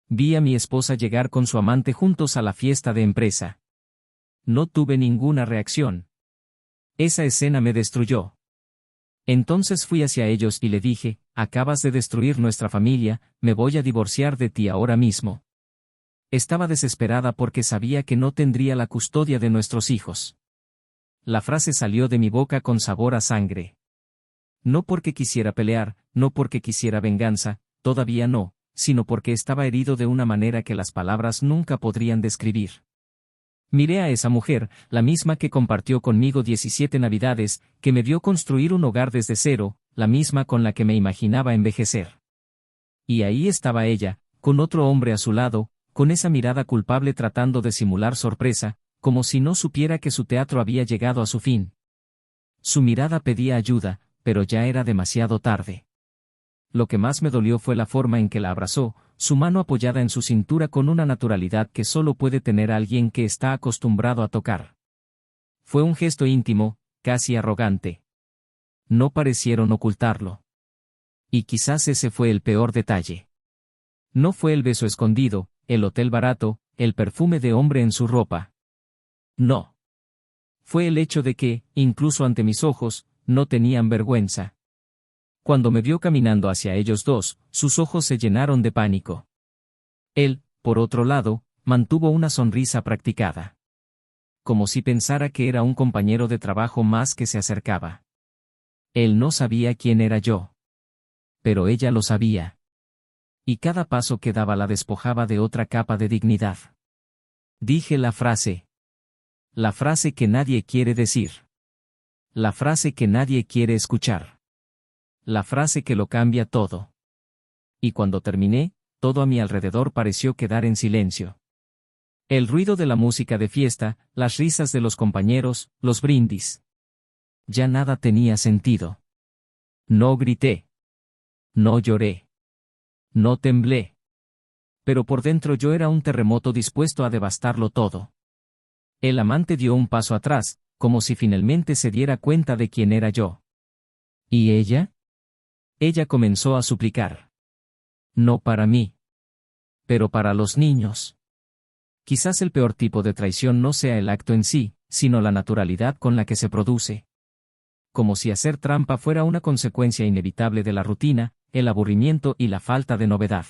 Vi a mi esposa llegar con su amante juntos a la fiesta de empresa. No tuve ninguna reacción. Esa escena me destruyó. Entonces fui hacia ellos y le dije, acabas de destruir nuestra familia, me voy a divorciar de ti ahora mismo. Estaba desesperada porque sabía que no tendría la custodia de nuestros hijos. La frase salió de mi boca con sabor a sangre. No porque quisiera pelear, no porque quisiera venganza, todavía no, sino porque estaba herido de una manera que las palabras nunca podrían describir. Miré a esa mujer, la misma que compartió conmigo 17 Navidades, que me vio construir un hogar desde cero, la misma con la que me imaginaba envejecer. Y ahí estaba ella, con otro hombre a su lado, con esa mirada culpable tratando de simular sorpresa, como si no supiera que su teatro había llegado a su fin. Su mirada pedía ayuda, pero ya era demasiado tarde. Lo que más me dolió fue la forma en que la abrazó, su mano apoyada en su cintura con una naturalidad que solo puede tener alguien que está acostumbrado a tocar. Fue un gesto íntimo, casi arrogante. No parecieron ocultarlo. Y quizás ese fue el peor detalle. No fue el beso escondido, el hotel barato, el perfume de hombre en su ropa. No. Fue el hecho de que, incluso ante mis ojos, no tenían vergüenza. Cuando me vio caminando hacia ellos dos, sus ojos se llenaron de pánico. Él, por otro lado, mantuvo una sonrisa practicada. Como si pensara que era un compañero de trabajo más que se acercaba. Él no sabía quién era yo. Pero ella lo sabía. Y cada paso que daba la despojaba de otra capa de dignidad. Dije la frase. La frase que nadie quiere decir. La frase que nadie quiere escuchar. La frase que lo cambia todo. Y cuando terminé, todo a mi alrededor pareció quedar en silencio. El ruido de la música de fiesta, las risas de los compañeros, los brindis. Ya nada tenía sentido. No grité. No lloré. No temblé. Pero por dentro yo era un terremoto dispuesto a devastarlo todo. El amante dio un paso atrás, como si finalmente se diera cuenta de quién era yo. ¿Y ella? Ella comenzó a suplicar. No para mí. Pero para los niños. Quizás el peor tipo de traición no sea el acto en sí, sino la naturalidad con la que se produce. Como si hacer trampa fuera una consecuencia inevitable de la rutina, el aburrimiento y la falta de novedad.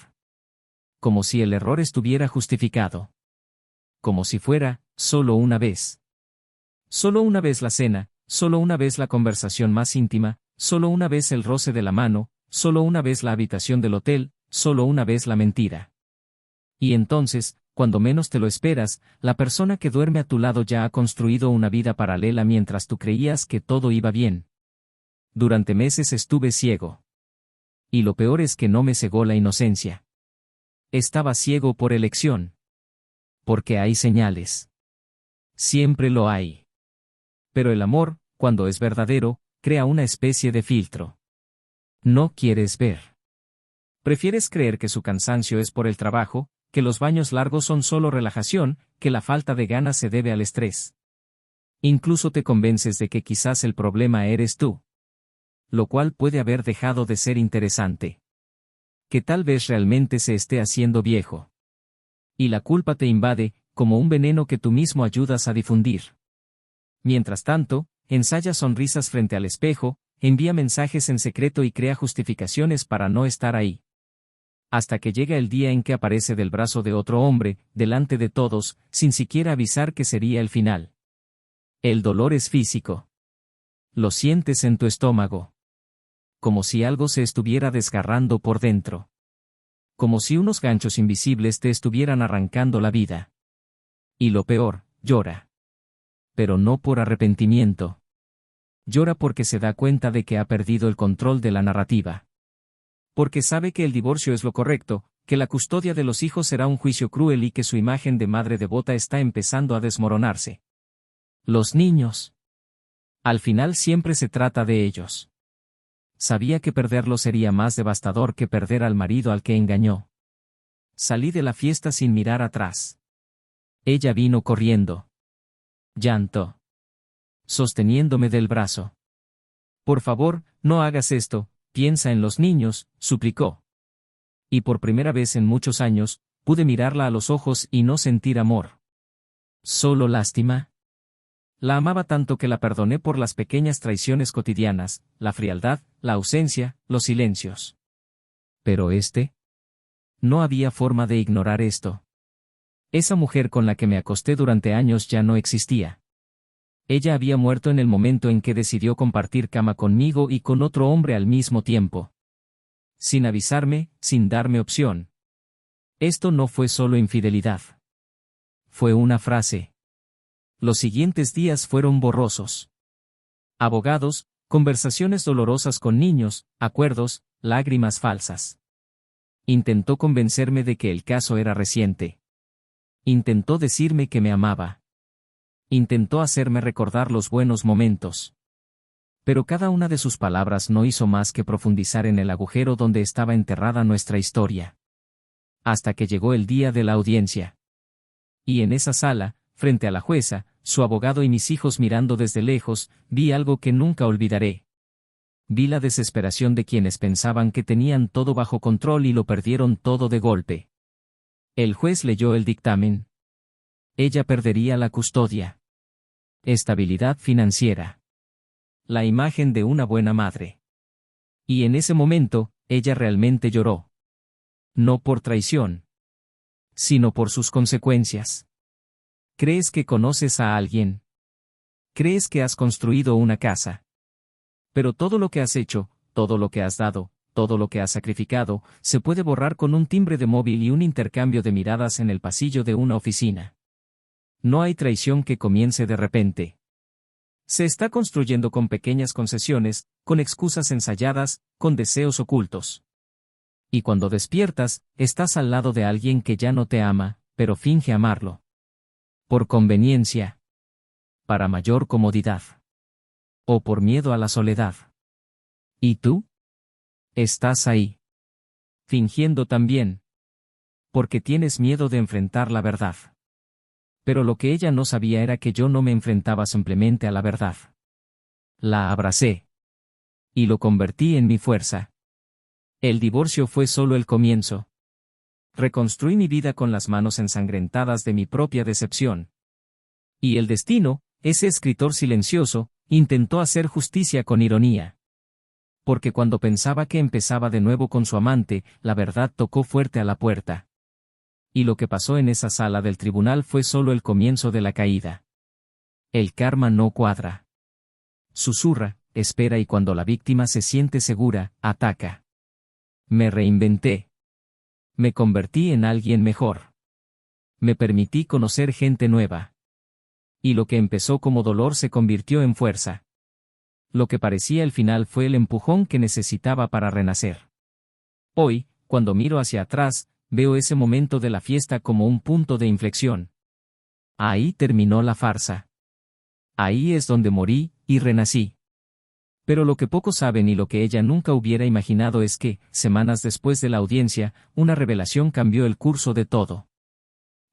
Como si el error estuviera justificado. Como si fuera, solo una vez. Solo una vez la cena, solo una vez la conversación más íntima, solo una vez el roce de la mano, solo una vez la habitación del hotel, solo una vez la mentira. Y entonces, cuando menos te lo esperas, la persona que duerme a tu lado ya ha construido una vida paralela mientras tú creías que todo iba bien. Durante meses estuve ciego. Y lo peor es que no me cegó la inocencia. Estaba ciego por elección. Porque hay señales. Siempre lo hay. Pero el amor, cuando es verdadero, crea una especie de filtro. No quieres ver. Prefieres creer que su cansancio es por el trabajo, que los baños largos son solo relajación, que la falta de ganas se debe al estrés. Incluso te convences de que quizás el problema eres tú. Lo cual puede haber dejado de ser interesante. Que tal vez realmente se esté haciendo viejo. Y la culpa te invade, como un veneno que tú mismo ayudas a difundir. Mientras tanto, ensaya sonrisas frente al espejo, envía mensajes en secreto y crea justificaciones para no estar ahí. Hasta que llega el día en que aparece del brazo de otro hombre, delante de todos, sin siquiera avisar que sería el final. El dolor es físico. Lo sientes en tu estómago. Como si algo se estuviera desgarrando por dentro. Como si unos ganchos invisibles te estuvieran arrancando la vida. Y lo peor, llora. Pero no por arrepentimiento. Llora porque se da cuenta de que ha perdido el control de la narrativa. Porque sabe que el divorcio es lo correcto, que la custodia de los hijos será un juicio cruel y que su imagen de madre devota está empezando a desmoronarse. Los niños. Al final siempre se trata de ellos. Sabía que perderlo sería más devastador que perder al marido al que engañó. Salí de la fiesta sin mirar atrás. Ella vino corriendo. Llanto. Sosteniéndome del brazo. Por favor, no hagas esto, piensa en los niños, suplicó. Y por primera vez en muchos años, pude mirarla a los ojos y no sentir amor. ¿Solo lástima? La amaba tanto que la perdoné por las pequeñas traiciones cotidianas, la frialdad, la ausencia, los silencios. Pero no había forma de ignorar esto. Esa mujer con la que me acosté durante años ya no existía. Ella había muerto en el momento en que decidió compartir cama conmigo y con otro hombre al mismo tiempo. Sin avisarme, sin darme opción. Esto no fue solo infidelidad. Fue una frase. Los siguientes días fueron borrosos. Abogados, conversaciones dolorosas con niños, acuerdos, lágrimas falsas. Intentó convencerme de que el caso era reciente. Intentó decirme que me amaba. Intentó hacerme recordar los buenos momentos. Pero cada una de sus palabras no hizo más que profundizar en el agujero donde estaba enterrada nuestra historia. Hasta que llegó el día de la audiencia. Y en esa sala, frente a la jueza, su abogado y mis hijos mirando desde lejos, vi algo que nunca olvidaré. Vi la desesperación de quienes pensaban que tenían todo bajo control y lo perdieron todo de golpe. El juez leyó el dictamen. Ella perdería la custodia. Estabilidad financiera. La imagen de una buena madre. Y en ese momento, ella realmente lloró. No por traición, sino por sus consecuencias. ¿Crees que conoces a alguien? ¿Crees que has construido una casa? Pero todo lo que has hecho, todo lo que has dado, todo lo que has sacrificado, se puede borrar con un timbre de móvil y un intercambio de miradas en el pasillo de una oficina. No hay traición que comience de repente. Se está construyendo con pequeñas concesiones, con excusas ensayadas, con deseos ocultos. Y cuando despiertas, estás al lado de alguien que ya no te ama, pero finge amarlo. Por conveniencia. Para mayor comodidad. O por miedo a la soledad. ¿Y tú? Estás ahí. Fingiendo también. Porque tienes miedo de enfrentar la verdad. Pero lo que ella no sabía era que yo no me enfrentaba simplemente a la verdad. La abracé. Y lo convertí en mi fuerza. El divorcio fue solo el comienzo. Reconstruí mi vida con las manos ensangrentadas de mi propia decepción. Y el destino, ese escritor silencioso, intentó hacer justicia con ironía. Porque cuando pensaba que empezaba de nuevo con su amante, la verdad tocó fuerte a la puerta. Y lo que pasó en esa sala del tribunal fue solo el comienzo de la caída. El karma no cuadra. Susurra, espera y cuando la víctima se siente segura, ataca. Me reinventé. Me convertí en alguien mejor. Me permití conocer gente nueva. Y lo que empezó como dolor se convirtió en fuerza. Lo que parecía el final fue el empujón que necesitaba para renacer. Hoy, cuando miro hacia atrás, veo ese momento de la fiesta como un punto de inflexión. Ahí terminó la farsa. Ahí es donde morí, y renací. Pero lo que pocos saben y lo que ella nunca hubiera imaginado es que, semanas después de la audiencia, una revelación cambió el curso de todo.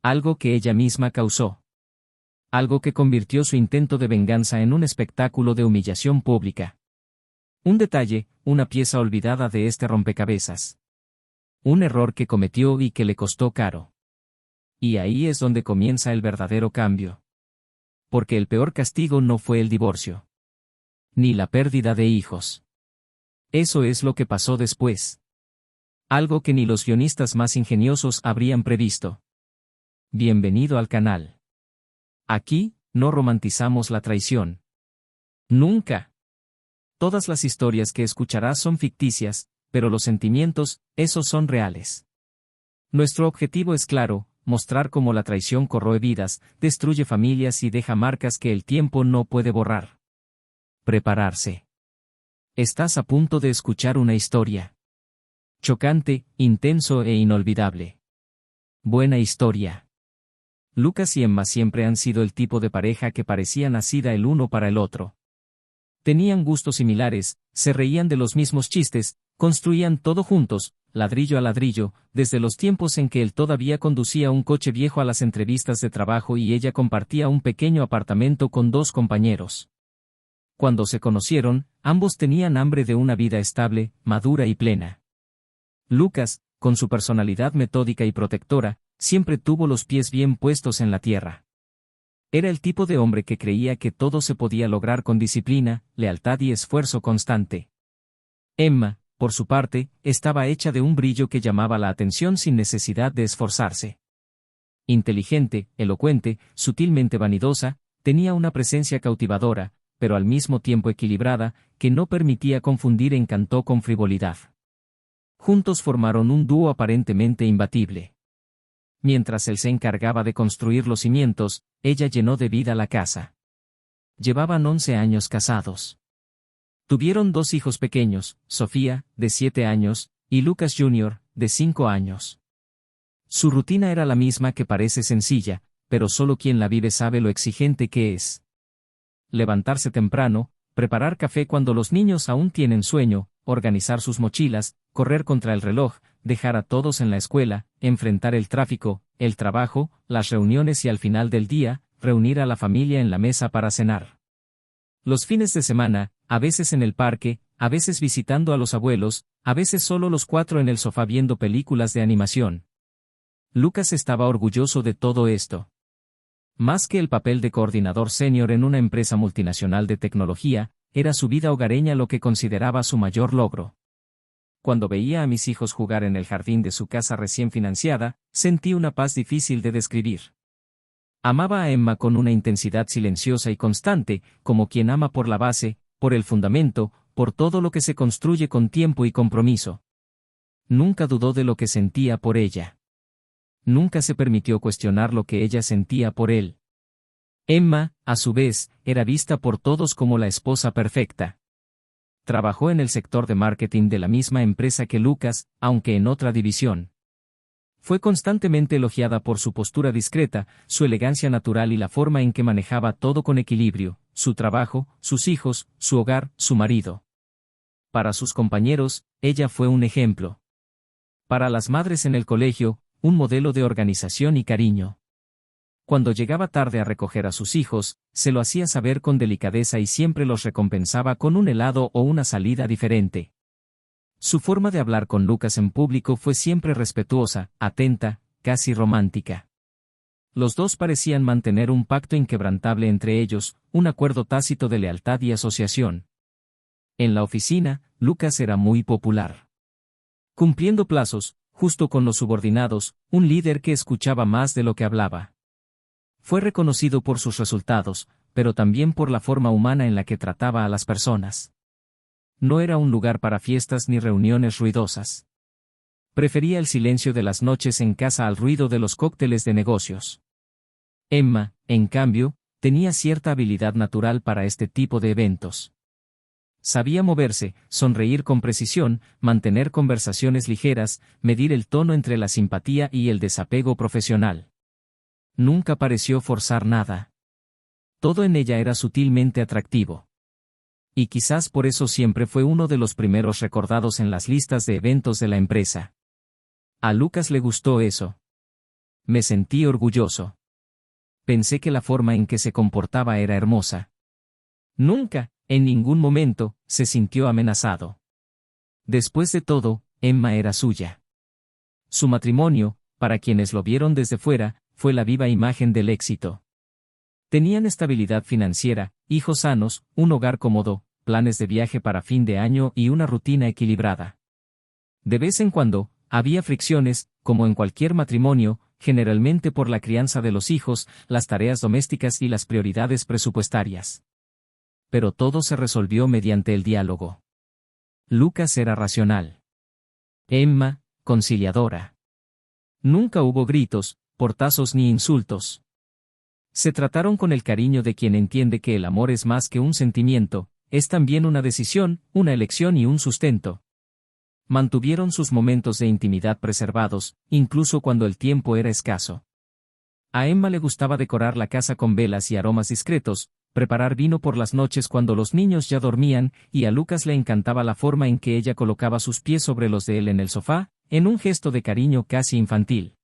Algo que ella misma causó. Algo que convirtió su intento de venganza en un espectáculo de humillación pública. Un detalle, una pieza olvidada de este rompecabezas. Un error que cometió y que le costó caro. Y ahí es donde comienza el verdadero cambio. Porque el peor castigo no fue el divorcio. Ni la pérdida de hijos. Eso es lo que pasó después. Algo que ni los guionistas más ingeniosos habrían previsto. Bienvenido al canal. Aquí, no romantizamos la traición. Nunca. Todas las historias que escucharás son ficticias, pero los sentimientos, esos son reales. Nuestro objetivo es claro, mostrar cómo la traición corroe vidas, destruye familias y deja marcas que el tiempo no puede borrar. Prepararse. Estás a punto de escuchar una historia. Chocante, intenso e inolvidable. Buena historia. Lucas y Emma siempre han sido el tipo de pareja que parecía nacida el uno para el otro. Tenían gustos similares, se reían de los mismos chistes, construían todo juntos, ladrillo a ladrillo, desde los tiempos en que él todavía conducía un coche viejo a las entrevistas de trabajo y ella compartía un pequeño apartamento con 2 compañeros. Cuando se conocieron, ambos tenían hambre de una vida estable, madura y plena. Lucas, con su personalidad metódica y protectora, Siempre tuvo los pies bien puestos en la tierra. Era el tipo de hombre que creía que todo se podía lograr con disciplina, lealtad y esfuerzo constante. Emma, por su parte, estaba hecha de un brillo que llamaba la atención sin necesidad de esforzarse. Inteligente, elocuente, sutilmente vanidosa, tenía una presencia cautivadora, pero al mismo tiempo equilibrada, que no permitía confundir encanto con frivolidad. Juntos formaron un dúo aparentemente imbatible. Mientras él se encargaba de construir los cimientos, ella llenó de vida la casa. Llevaban 11 años casados. Tuvieron 2 hijos pequeños, Sofía, de 7 años, y Lucas Jr., de 5 años. Su rutina era la misma, que parece sencilla, pero solo quien la vive sabe lo exigente que es. Levantarse temprano, preparar café cuando los niños aún tienen sueño, organizar sus mochilas, correr contra el reloj, dejar a todos en la escuela, enfrentar el tráfico, el trabajo, las reuniones y al final del día, reunir a la familia en la mesa para cenar. Los fines de semana, a veces en el parque, a veces visitando a los abuelos, a veces solo los 4 en el sofá viendo películas de animación. Lucas estaba orgulloso de todo esto. Más que el papel de coordinador senior en una empresa multinacional de tecnología, era su vida hogareña lo que consideraba su mayor logro. Cuando veía a mis hijos jugar en el jardín de su casa recién financiada, sentí una paz difícil de describir. Amaba a Emma con una intensidad silenciosa y constante, como quien ama por la base, por el fundamento, por todo lo que se construye con tiempo y compromiso. Nunca dudó de lo que sentía por ella. Nunca se permitió cuestionar lo que ella sentía por él. Emma, a su vez, era vista por todos como la esposa perfecta. Trabajó en el sector de marketing de la misma empresa que Lucas, aunque en otra división. Fue constantemente elogiada por su postura discreta, su elegancia natural y la forma en que manejaba todo con equilibrio, su trabajo, sus hijos, su hogar, su marido. Para sus compañeros, ella fue un ejemplo. Para las madres en el colegio, un modelo de organización y cariño. Cuando llegaba tarde a recoger a sus hijos, se lo hacía saber con delicadeza y siempre los recompensaba con un helado o una salida diferente. Su forma de hablar con Lucas en público fue siempre respetuosa, atenta, casi romántica. Los dos parecían mantener un pacto inquebrantable entre ellos, un acuerdo tácito de lealtad y asociación. En la oficina, Lucas era muy popular. Cumpliendo plazos, justo con los subordinados, un líder que escuchaba más de lo que hablaba. Fue reconocido por sus resultados, pero también por la forma humana en la que trataba a las personas. No era un lugar para fiestas ni reuniones ruidosas. Prefería el silencio de las noches en casa al ruido de los cócteles de negocios. Emma, en cambio, tenía cierta habilidad natural para este tipo de eventos. Sabía moverse, sonreír con precisión, mantener conversaciones ligeras, medir el tono entre la simpatía y el desapego profesional. Nunca pareció forzar nada. Todo en ella era sutilmente atractivo. Y quizás por eso siempre fue uno de los primeros recordados en las listas de eventos de la empresa. A Lucas le gustó eso. Me sentí orgulloso. Pensé que la forma en que se comportaba era hermosa. Nunca, en ningún momento, se sintió amenazado. Después de todo, Emma era suya. Su matrimonio, para quienes lo vieron desde fuera, fue la viva imagen del éxito. Tenían estabilidad financiera, hijos sanos, un hogar cómodo, planes de viaje para fin de año y una rutina equilibrada. De vez en cuando, había fricciones, como en cualquier matrimonio, generalmente por la crianza de los hijos, las tareas domésticas y las prioridades presupuestarias. Pero todo se resolvió mediante el diálogo. Lucas era racional. Emma, conciliadora. Nunca hubo gritos, portazos ni insultos. Se trataron con el cariño de quien entiende que el amor es más que un sentimiento, es también una decisión, una elección y un sustento. Mantuvieron sus momentos de intimidad preservados, incluso cuando el tiempo era escaso. A Emma le gustaba decorar la casa con velas y aromas discretos, preparar vino por las noches cuando los niños ya dormían, y a Lucas le encantaba la forma en que ella colocaba sus pies sobre los de él en el sofá, en un gesto de cariño casi infantil.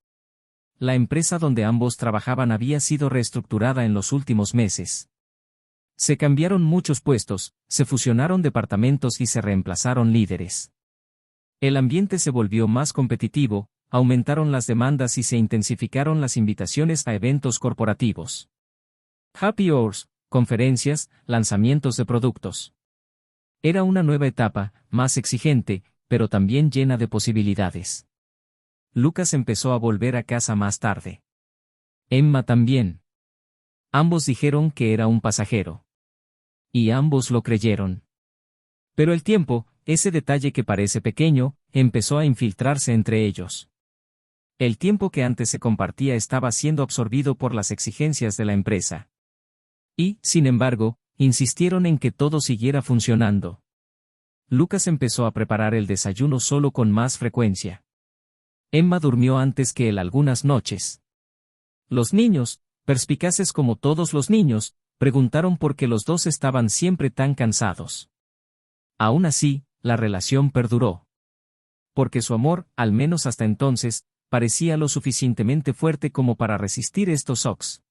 La empresa donde ambos trabajaban había sido reestructurada en los últimos meses. Se cambiaron muchos puestos, se fusionaron departamentos y se reemplazaron líderes. El ambiente se volvió más competitivo, aumentaron las demandas y se intensificaron las invitaciones a eventos corporativos. Happy Hours, conferencias, lanzamientos de productos. Era una nueva etapa, más exigente, pero también llena de posibilidades. Lucas empezó a volver a casa más tarde. Emma también. Ambos dijeron que era un pasajero. Y ambos lo creyeron. Pero el tiempo, ese detalle que parece pequeño, empezó a infiltrarse entre ellos. El tiempo que antes se compartía estaba siendo absorbido por las exigencias de la empresa. Y, sin embargo, insistieron en que todo siguiera funcionando. Lucas empezó a preparar el desayuno solo con más frecuencia. Emma durmió antes que él algunas noches. Los niños, perspicaces como todos los niños, preguntaron por qué los dos estaban siempre tan cansados. Aún así, la relación perduró. Porque su amor, al menos hasta entonces, parecía lo suficientemente fuerte como para resistir estos shocks.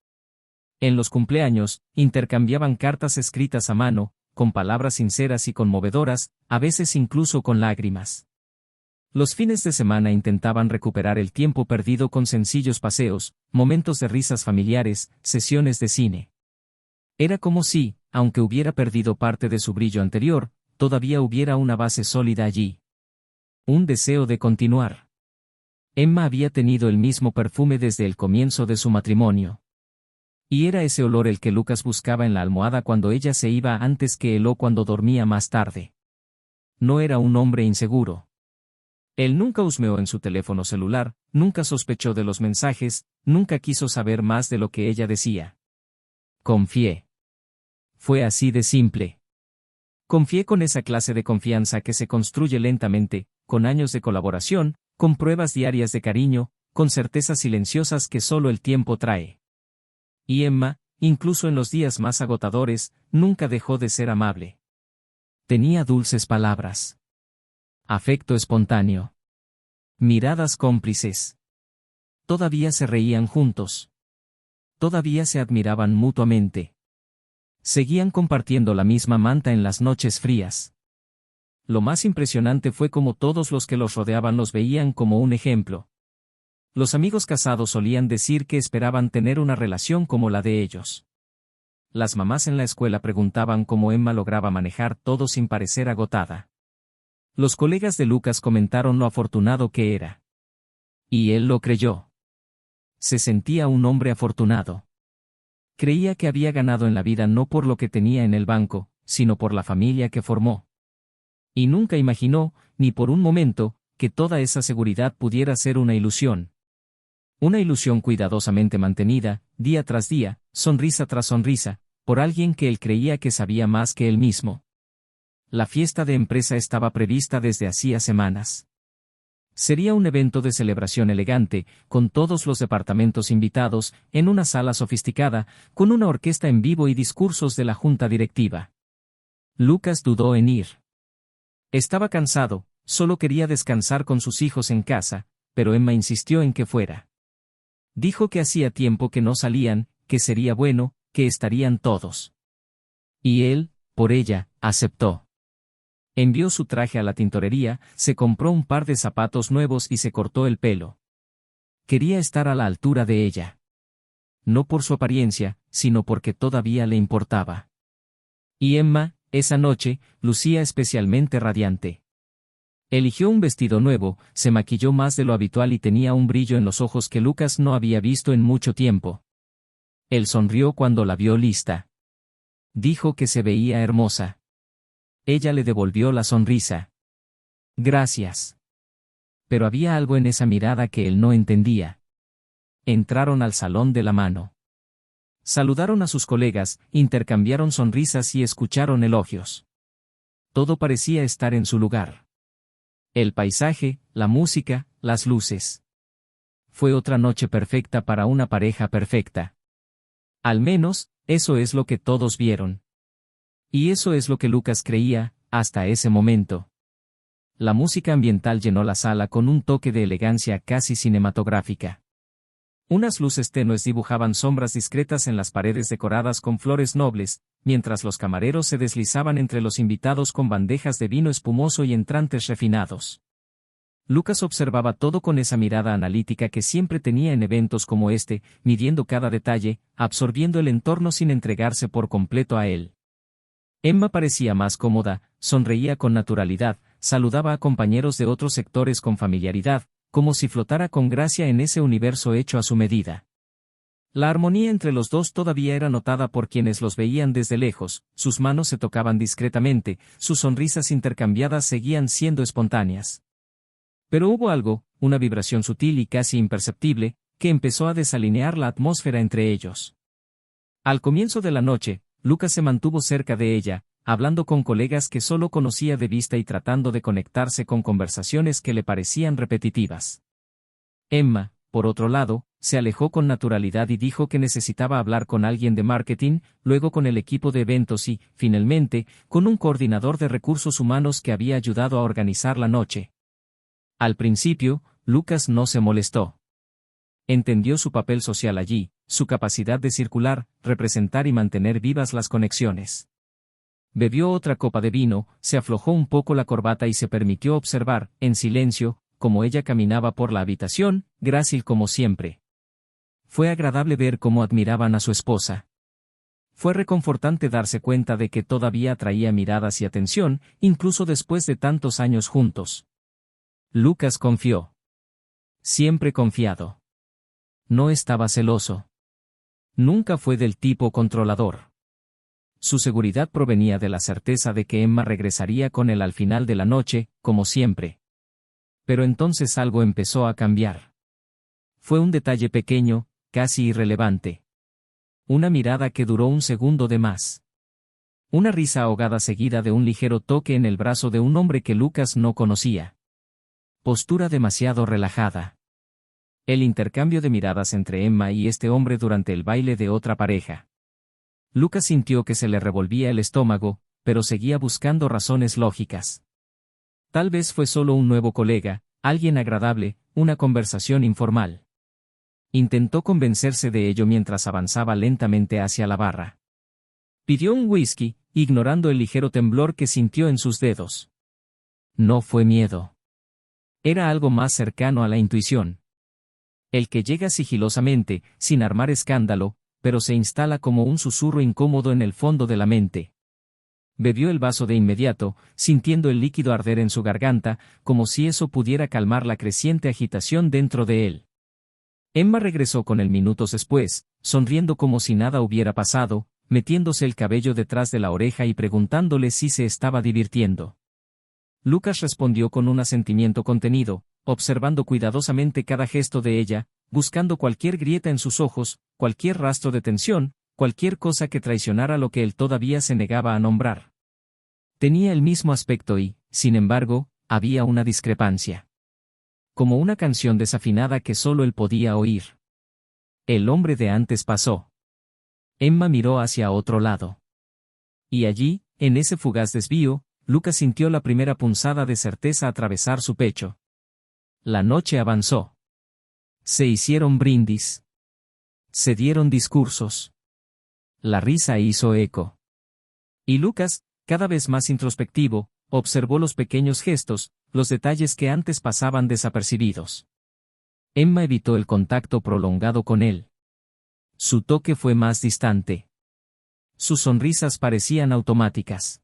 En los cumpleaños, intercambiaban cartas escritas a mano, con palabras sinceras y conmovedoras, a veces incluso con lágrimas. Los fines de semana intentaban recuperar el tiempo perdido con sencillos paseos, momentos de risas familiares, sesiones de cine. Era como si, aunque hubiera perdido parte de su brillo anterior, todavía hubiera una base sólida allí. Un deseo de continuar. Emma había tenido el mismo perfume desde el comienzo de su matrimonio. Y era ese olor el que Lucas buscaba en la almohada cuando ella se iba antes que él o cuando dormía más tarde. No era un hombre inseguro. Él nunca husmeó en su teléfono celular, nunca sospechó de los mensajes, nunca quiso saber más de lo que ella decía. Confié. Fue así de simple. Confié con esa clase de confianza que se construye lentamente, con años de colaboración, con pruebas diarias de cariño, con certezas silenciosas que solo el tiempo trae. Y Emma, incluso en los días más agotadores, nunca dejó de ser amable. Tenía dulces palabras. Afecto espontáneo. Miradas cómplices. Todavía se reían juntos. Todavía se admiraban mutuamente. Seguían compartiendo la misma manta en las noches frías. Lo más impresionante fue cómo todos los que los rodeaban los veían como un ejemplo. Los amigos casados solían decir que esperaban tener una relación como la de ellos. Las mamás en la escuela preguntaban cómo Emma lograba manejar todo sin parecer agotada. Los colegas de Lucas comentaron lo afortunado que era. Y él lo creyó. Se sentía un hombre afortunado. Creía que había ganado en la vida no por lo que tenía en el banco, sino por la familia que formó. Y nunca imaginó, ni por un momento, que toda esa seguridad pudiera ser una ilusión. Una ilusión cuidadosamente mantenida, día tras día, sonrisa tras sonrisa, por alguien que él creía que sabía más que él mismo. La fiesta de empresa estaba prevista desde hacía semanas. Sería un evento de celebración elegante, con todos los departamentos invitados, en una sala sofisticada, con una orquesta en vivo y discursos de la junta directiva. Lucas dudó en ir. Estaba cansado, solo quería descansar con sus hijos en casa, pero Emma insistió en que fuera. Dijo que hacía tiempo que no salían, que sería bueno, que estarían todos. Y él, por ella, aceptó. Envió su traje a la tintorería, se compró un par de zapatos nuevos y se cortó el pelo. Quería estar a la altura de ella. No por su apariencia, sino porque todavía le importaba. Y Emma, esa noche, lucía especialmente radiante. Eligió un vestido nuevo, se maquilló más de lo habitual y tenía un brillo en los ojos que Lucas no había visto en mucho tiempo. Él sonrió cuando la vio lista. Dijo que se veía hermosa. Ella le devolvió la sonrisa. Gracias. Pero había algo en esa mirada que él no entendía. Entraron al salón de la mano. Saludaron a sus colegas, intercambiaron sonrisas y escucharon elogios. Todo parecía estar en su lugar. El paisaje, la música, las luces. Fue otra noche perfecta para una pareja perfecta. Al menos, eso es lo que todos vieron. Y eso es lo que Lucas creía, hasta ese momento. La música ambiental llenó la sala con un toque de elegancia casi cinematográfica. Unas luces tenues dibujaban sombras discretas en las paredes decoradas con flores nobles, mientras los camareros se deslizaban entre los invitados con bandejas de vino espumoso y entrantes refinados. Lucas observaba todo con esa mirada analítica que siempre tenía en eventos como este, midiendo cada detalle, absorbiendo el entorno sin entregarse por completo a él. Emma parecía más cómoda, sonreía con naturalidad, saludaba a compañeros de otros sectores con familiaridad, como si flotara con gracia en ese universo hecho a su medida. La armonía entre los dos todavía era notada por quienes los veían desde lejos, sus manos se tocaban discretamente, sus sonrisas intercambiadas seguían siendo espontáneas. Pero hubo algo, una vibración sutil y casi imperceptible, que empezó a desalinear la atmósfera entre ellos. Al comienzo de la noche, Lucas se mantuvo cerca de ella, hablando con colegas que solo conocía de vista y tratando de conectarse con conversaciones que le parecían repetitivas. Emma, por otro lado, se alejó con naturalidad y dijo que necesitaba hablar con alguien de marketing, luego con el equipo de eventos y, finalmente, con un coordinador de recursos humanos que había ayudado a organizar la noche. Al principio, Lucas no se molestó. Entendió su papel social allí, su capacidad de circular, representar y mantener vivas las conexiones. Bebió otra copa de vino, se aflojó un poco la corbata y se permitió observar, en silencio, cómo ella caminaba por la habitación, grácil como siempre. Fue agradable ver cómo admiraban a su esposa. Fue reconfortante darse cuenta de que todavía atraía miradas y atención, incluso después de tantos años juntos. Lucas confió. Siempre confiado. No estaba celoso. Nunca fue del tipo controlador. Su seguridad provenía de la certeza de que Emma regresaría con él al final de la noche, como siempre. Pero entonces algo empezó a cambiar. Fue un detalle pequeño, casi irrelevante. Una mirada que duró un segundo de más. Una risa ahogada seguida de un ligero toque en el brazo de un hombre que Lucas no conocía. Postura demasiado relajada. El intercambio de miradas entre Emma y este hombre durante el baile de otra pareja. Lucas sintió que se le revolvía el estómago, pero seguía buscando razones lógicas. Tal vez fue solo un nuevo colega, alguien agradable, una conversación informal. Intentó convencerse de ello mientras avanzaba lentamente hacia la barra. Pidió un whisky, ignorando el ligero temblor que sintió en sus dedos. No fue miedo. Era algo más cercano a la intuición. El que llega sigilosamente, sin armar escándalo, pero se instala como un susurro incómodo en el fondo de la mente. Bebió el vaso de inmediato, sintiendo el líquido arder en su garganta, como si eso pudiera calmar la creciente agitación dentro de él. Emma regresó con él minutos después, sonriendo como si nada hubiera pasado, metiéndose el cabello detrás de la oreja y preguntándole si se estaba divirtiendo. Lucas respondió con un asentimiento contenido, observando cuidadosamente cada gesto de ella, buscando cualquier grieta en sus ojos, cualquier rastro de tensión, cualquier cosa que traicionara lo que él todavía se negaba a nombrar. Tenía el mismo aspecto y, sin embargo, había una discrepancia. Como una canción desafinada que solo él podía oír. El hombre de antes pasó. Emma miró hacia otro lado. Y allí, en ese fugaz desvío, Lucas sintió la primera punzada de certeza atravesar su pecho. La noche avanzó. Se hicieron brindis. Se dieron discursos. La risa hizo eco. Y Lucas, cada vez más introspectivo, observó los pequeños gestos, los detalles que antes pasaban desapercibidos. Emma evitó el contacto prolongado con él. Su toque fue más distante. Sus sonrisas parecían automáticas.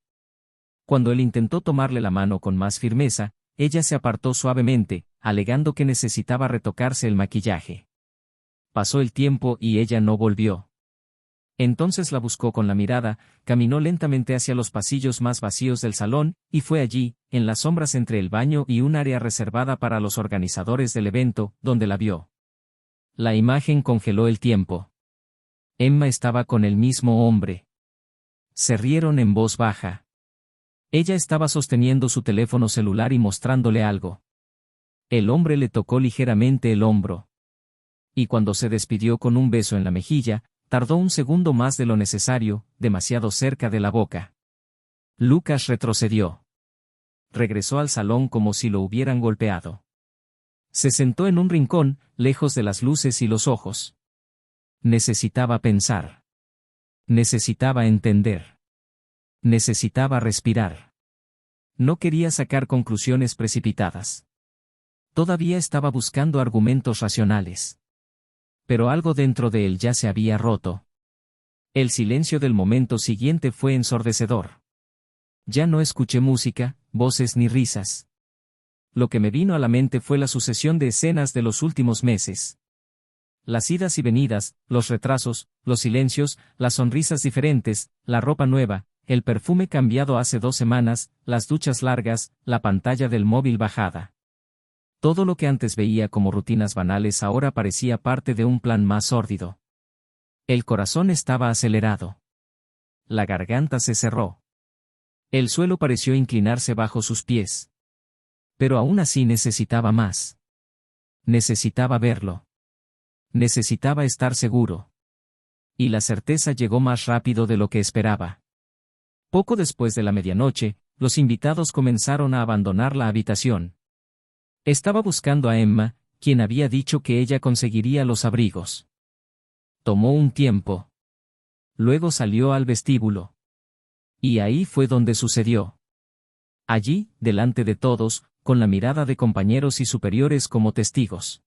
Cuando él intentó tomarle la mano con más firmeza, ella se apartó suavemente, alegando que necesitaba retocarse el maquillaje. Pasó el tiempo y ella no volvió. Entonces la buscó con la mirada, caminó lentamente hacia los pasillos más vacíos del salón, y fue allí, en las sombras entre el baño y un área reservada para los organizadores del evento, donde la vio. La imagen congeló el tiempo. Emma estaba con el mismo hombre. Se rieron en voz baja. Ella estaba sosteniendo su teléfono celular y mostrándole algo. El hombre le tocó ligeramente el hombro. Y cuando se despidió con un beso en la mejilla, tardó un segundo más de lo necesario, demasiado cerca de la boca. Lucas retrocedió. Regresó al salón como si lo hubieran golpeado. Se sentó en un rincón, lejos de las luces y los ojos. Necesitaba pensar. Necesitaba entender. Necesitaba respirar. No quería sacar conclusiones precipitadas. Todavía estaba buscando argumentos racionales. Pero algo dentro de él ya se había roto. El silencio del momento siguiente fue ensordecedor. Ya no escuché música, voces ni risas. Lo que me vino a la mente fue la sucesión de escenas de los últimos meses. Las idas y venidas, los retrasos, los silencios, las sonrisas diferentes, la ropa nueva, el perfume cambiado hace 2 semanas, las duchas largas, la pantalla del móvil bajada. Todo lo que antes veía como rutinas banales ahora parecía parte de un plan más sórdido. El corazón estaba acelerado. La garganta se cerró. El suelo pareció inclinarse bajo sus pies. Pero aún así necesitaba más. Necesitaba verlo. Necesitaba estar seguro. Y la certeza llegó más rápido de lo que esperaba. Poco después de la medianoche, los invitados comenzaron a abandonar la habitación. Estaba buscando a Emma, quien había dicho que ella conseguiría los abrigos. Tomó un tiempo. Luego salió al vestíbulo. Y ahí fue donde sucedió. Allí, delante de todos, con la mirada de compañeros y superiores como testigos.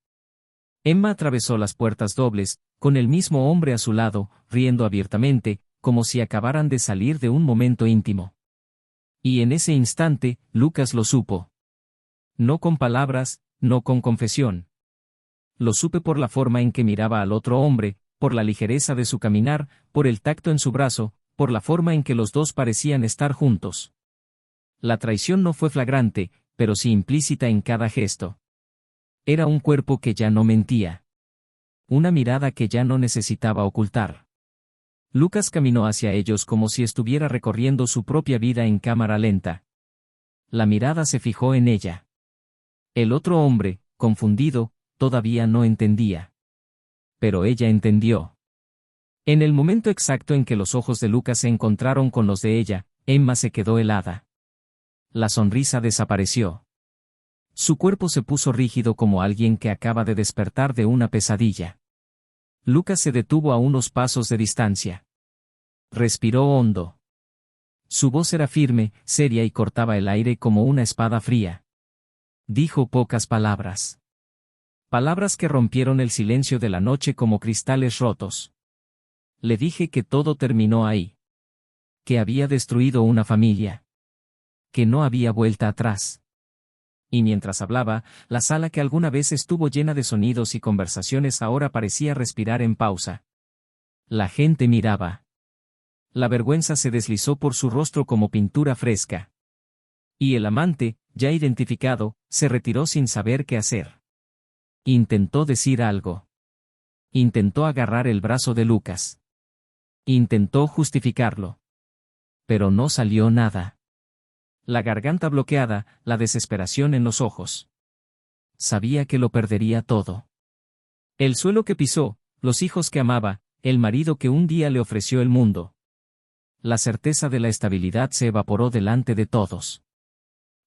Emma atravesó las puertas dobles, con el mismo hombre a su lado, riendo abiertamente, como si acabaran de salir de un momento íntimo. Y en ese instante, Lucas lo supo. No con palabras, no con confesión. Lo supe por la forma en que miraba al otro hombre, por la ligereza de su caminar, por el tacto en su brazo, por la forma en que los dos parecían estar juntos. La traición no fue flagrante, pero sí implícita en cada gesto. Era un cuerpo que ya no mentía. Una mirada que ya no necesitaba ocultar. Lucas caminó hacia ellos como si estuviera recorriendo su propia vida en cámara lenta. La mirada se fijó en ella. El otro hombre, confundido, todavía no entendía. Pero ella entendió. En el momento exacto en que los ojos de Lucas se encontraron con los de ella, Emma se quedó helada. La sonrisa desapareció. Su cuerpo se puso rígido como alguien que acaba de despertar de una pesadilla. Lucas se detuvo a unos pasos de distancia. Respiró hondo. Su voz era firme, seria y cortaba el aire como una espada fría. Dijo pocas palabras. Palabras que rompieron el silencio de la noche como cristales rotos. Le dije que todo terminó ahí. Que había destruido una familia. Que no había vuelta atrás. Y mientras hablaba, la sala que alguna vez estuvo llena de sonidos y conversaciones ahora parecía respirar en pausa. La gente miraba. La vergüenza se deslizó por su rostro como pintura fresca. Y el amante, ya identificado, se retiró sin saber qué hacer. Intentó decir algo. Intentó agarrar el brazo de Lucas. Intentó justificarlo. Pero no salió nada. La garganta bloqueada, la desesperación en los ojos. Sabía que lo perdería todo. El suelo que pisó, los hijos que amaba, el marido que un día le ofreció el mundo. La certeza de la estabilidad se evaporó delante de todos.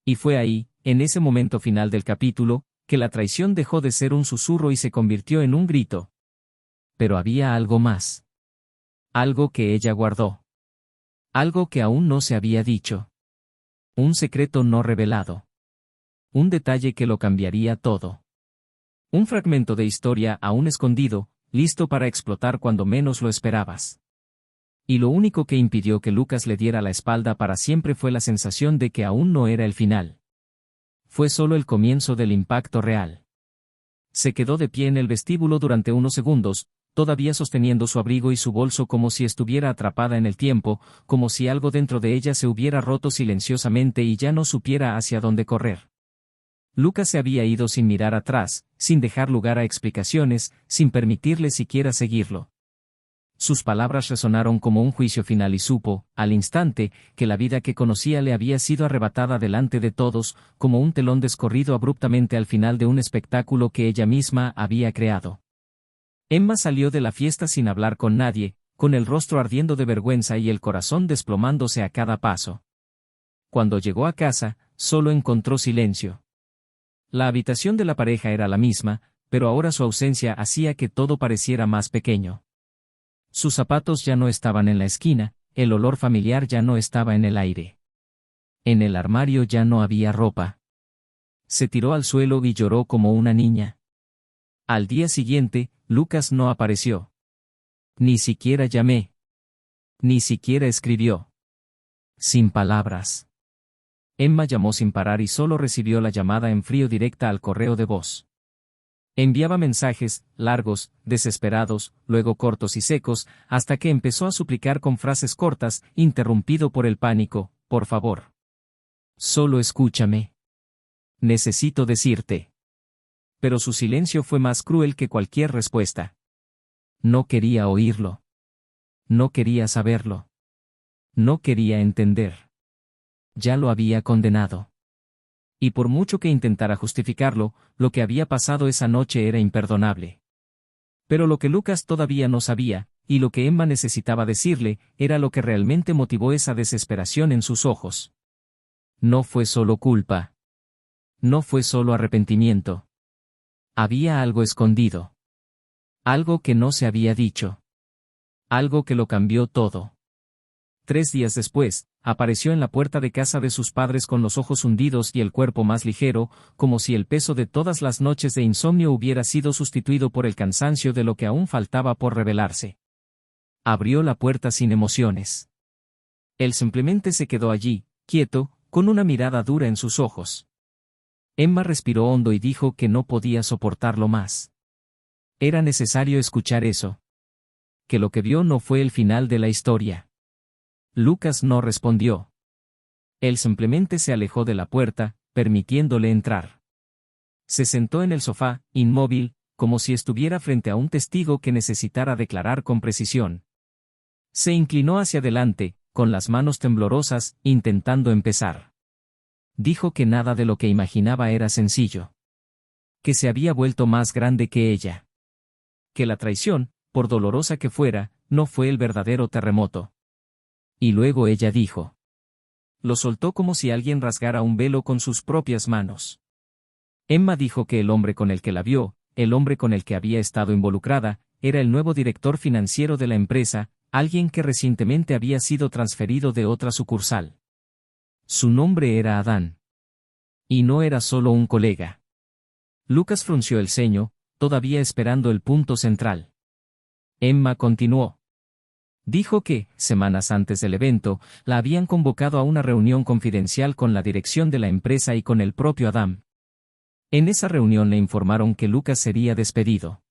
Y fue ahí, en ese momento final del capítulo, que la traición dejó de ser un susurro y se convirtió en un grito. Pero había algo más. Algo que ella guardó. Algo que aún no se había dicho. Un secreto no revelado. Un detalle que lo cambiaría todo. Un fragmento de historia aún escondido, listo para explotar cuando menos lo esperabas. Y lo único que impidió que Lucas le diera la espalda para siempre fue la sensación de que aún no era el final. Fue solo el comienzo del impacto real. Se quedó de pie en el vestíbulo durante unos segundos, todavía sosteniendo su abrigo y su bolso como si estuviera atrapada en el tiempo, como si algo dentro de ella se hubiera roto silenciosamente y ya no supiera hacia dónde correr. Lucas se había ido sin mirar atrás, sin dejar lugar a explicaciones, sin permitirle siquiera seguirlo. Sus palabras resonaron como un juicio final y supo, al instante, que la vida que conocía le había sido arrebatada delante de todos, como un telón descorrido abruptamente al final de un espectáculo que ella misma había creado. Emma salió de la fiesta sin hablar con nadie, con el rostro ardiendo de vergüenza y el corazón desplomándose a cada paso. Cuando llegó a casa, solo encontró silencio. La habitación de la pareja era la misma, pero ahora su ausencia hacía que todo pareciera más pequeño. Sus zapatos ya no estaban en la esquina, el olor familiar ya no estaba en el aire. En el armario ya no había ropa. Se tiró al suelo y lloró como una niña. Al día siguiente, Lucas no apareció. Ni siquiera llamé. Ni siquiera escribió. Sin palabras. Emma llamó sin parar y solo recibió la llamada en frío directa al correo de voz. Enviaba mensajes, largos, desesperados, luego cortos y secos, hasta que empezó a suplicar con frases cortas, interrumpido por el pánico: por favor. Solo escúchame. Necesito decirte. Pero su silencio fue más cruel que cualquier respuesta. No quería oírlo. No quería saberlo. No quería entender. Ya lo había condenado. Y por mucho que intentara justificarlo, lo que había pasado esa noche era imperdonable. Pero lo que Lucas todavía no sabía, y lo que Emma necesitaba decirle, era lo que realmente motivó esa desesperación en sus ojos. No fue solo culpa. No fue solo arrepentimiento. Había algo escondido. Algo que no se había dicho. Algo que lo cambió todo. 3 días después, apareció en la puerta de casa de sus padres con los ojos hundidos y el cuerpo más ligero, como si el peso de todas las noches de insomnio hubiera sido sustituido por el cansancio de lo que aún faltaba por revelarse. Abrió la puerta sin emociones. Él simplemente se quedó allí, quieto, con una mirada dura en sus ojos. Emma respiró hondo y dijo que no podía soportarlo más. Era necesario escuchar eso. Que lo que vio no fue el final de la historia. Lucas no respondió. Él simplemente se alejó de la puerta, permitiéndole entrar. Se sentó en el sofá, inmóvil, como si estuviera frente a un testigo que necesitara declarar con precisión. Se inclinó hacia adelante, con las manos temblorosas, intentando empezar. Dijo que nada de lo que imaginaba era sencillo. Que se había vuelto más grande que ella. Que la traición, por dolorosa que fuera, no fue el verdadero terremoto. Y luego ella dijo. Lo soltó como si alguien rasgara un velo con sus propias manos. Emma dijo que el hombre con el que la vio, el hombre con el que había estado involucrada, era el nuevo director financiero de la empresa, alguien que recientemente había sido transferido de otra sucursal. Su nombre era Adán. Y no era solo un colega. Lucas frunció el ceño, todavía esperando el punto central. Emma continuó. Dijo que, semanas antes del evento, la habían convocado a una reunión confidencial con la dirección de la empresa y con el propio Adán. En esa reunión le informaron que Lucas sería despedido.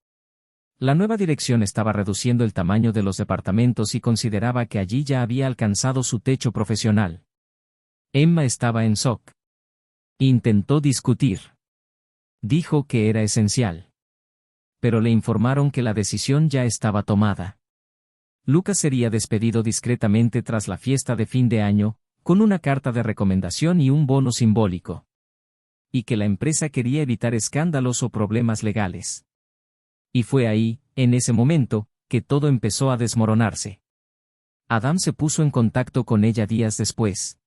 La nueva dirección estaba reduciendo el tamaño de los departamentos y consideraba que allí ya había alcanzado su techo profesional. Emma estaba en shock. Intentó discutir. Dijo que era esencial. Pero le informaron que la decisión ya estaba tomada. Lucas sería despedido discretamente tras la fiesta de fin de año, con una carta de recomendación y un bono simbólico. Y que la empresa quería evitar escándalos o problemas legales. Y fue ahí, en ese momento, que todo empezó a desmoronarse. Adam se puso en contacto con ella días después.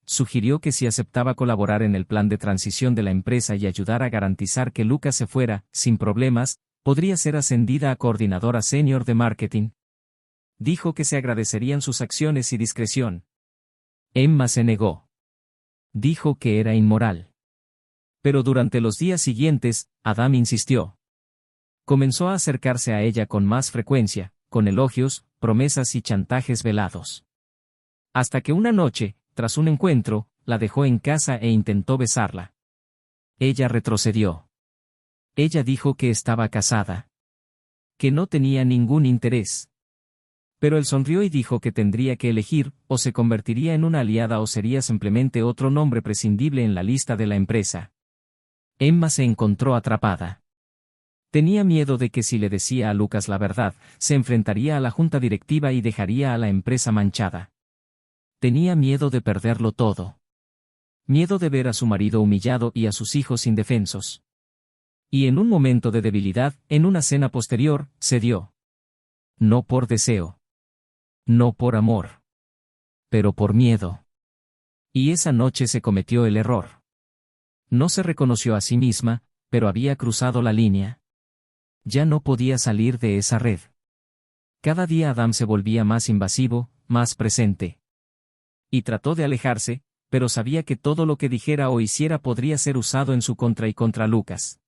Sugirió que si aceptaba colaborar en el plan de transición de la empresa y ayudar a garantizar que Lucas se fuera, sin problemas, podría ser ascendida a coordinadora senior de marketing. Dijo que se agradecerían sus acciones y discreción. Emma se negó. Dijo que era inmoral. Pero durante los días siguientes, Adam insistió. Comenzó a acercarse a ella con más frecuencia, con elogios, promesas y chantajes velados. Hasta que una noche, tras un encuentro, la dejó en casa e intentó besarla. Ella retrocedió. Ella dijo que estaba casada. Que no tenía ningún interés. Pero él sonrió y dijo que tendría que elegir, o se convertiría en una aliada o sería simplemente otro nombre prescindible en la lista de la empresa. Emma se encontró atrapada. Tenía miedo de que si le decía a Lucas la verdad, se enfrentaría a la junta directiva y dejaría a la empresa manchada. Tenía miedo de perderlo todo. Miedo de ver a su marido humillado y a sus hijos indefensos. Y en un momento de debilidad, en una cena posterior, cedió. No por deseo. No por amor. Pero por miedo. Y esa noche se cometió el error. No se reconoció a sí misma, pero había cruzado la línea. Ya no podía salir de esa red. Cada día Adam se volvía más invasivo, más presente. Y trató de alejarse, pero sabía que todo lo que dijera o hiciera podría ser usado en su contra y contra Lucas.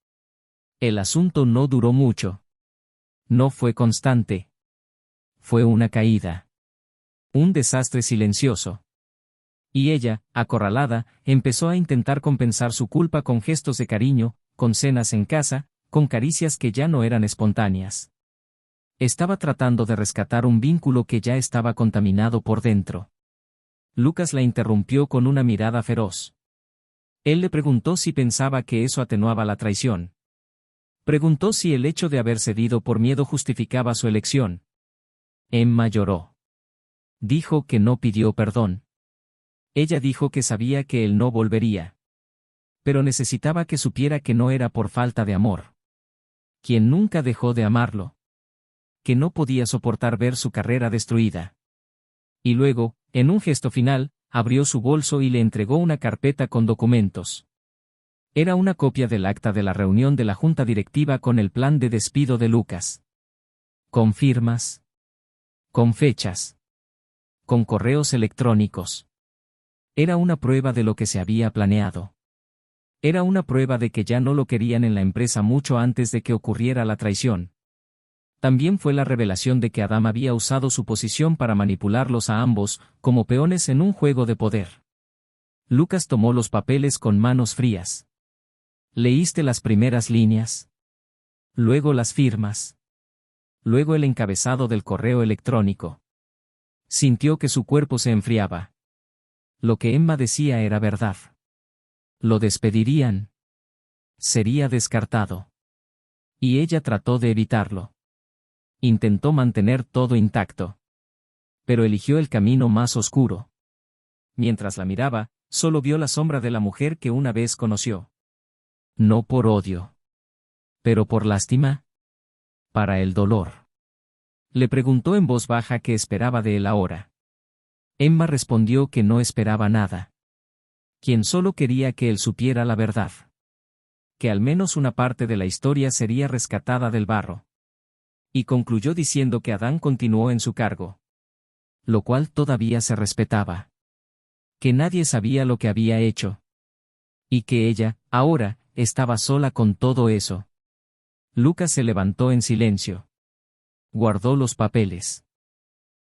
El asunto no duró mucho. No fue constante. Fue una caída. Un desastre silencioso. Y ella, acorralada, empezó a intentar compensar su culpa con gestos de cariño, con cenas en casa, con caricias que ya no eran espontáneas. Estaba tratando de rescatar un vínculo que ya estaba contaminado por dentro. Lucas la interrumpió con una mirada feroz. Él le preguntó si pensaba que eso atenuaba la traición. Preguntó si el hecho de haber cedido por miedo justificaba su elección. Emma lloró. Dijo que no pidió perdón. Ella dijo que sabía que él no volvería. Pero necesitaba que supiera que no era por falta de amor. Quien nunca dejó de amarlo. Que no podía soportar ver su carrera destruida. Y luego, en un gesto final, abrió su bolso y le entregó una carpeta con documentos. Era una copia del acta de la reunión de la junta directiva con el plan de despido de Lucas. Con firmas. Con fechas. Con correos electrónicos. Era una prueba de lo que se había planeado. Era una prueba de que ya no lo querían en la empresa mucho antes de que ocurriera la traición. También fue la revelación de que Adam había usado su posición para manipularlos a ambos, como peones en un juego de poder. Lucas tomó los papeles con manos frías. ¿Leíste las primeras líneas? Luego las firmas. Luego el encabezado del correo electrónico. Sintió que su cuerpo se enfriaba. Lo que Emma decía era verdad. Lo despedirían. Sería descartado. Y ella trató de evitarlo. Intentó mantener todo intacto. Pero eligió el camino más oscuro. Mientras la miraba, solo vio la sombra de la mujer que una vez conoció. No por odio. Pero por lástima. Para el dolor. Le preguntó en voz baja qué esperaba de él ahora. Emma respondió que no esperaba nada. Quien solo quería que él supiera la verdad. Que al menos una parte de la historia sería rescatada del barro. Y concluyó diciendo que Adán continuó en su cargo. Lo cual todavía se respetaba. Que nadie sabía lo que había hecho. Y que ella, ahora, estaba sola con todo eso. Lucas se levantó en silencio. Guardó los papeles.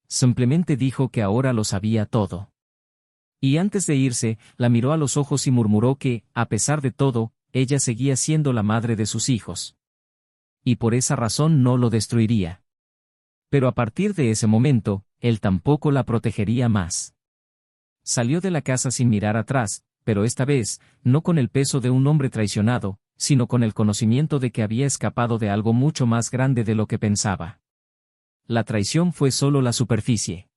Simplemente dijo que ahora lo sabía todo. Y antes de irse, la miró a los ojos y murmuró que, a pesar de todo, ella seguía siendo la madre de sus hijos. Y por esa razón no lo destruiría. Pero a partir de ese momento, él tampoco la protegería más. Salió de la casa sin mirar atrás, pero esta vez, no con el peso de un hombre traicionado, sino con el conocimiento de que había escapado de algo mucho más grande de lo que pensaba. La traición fue solo la superficie.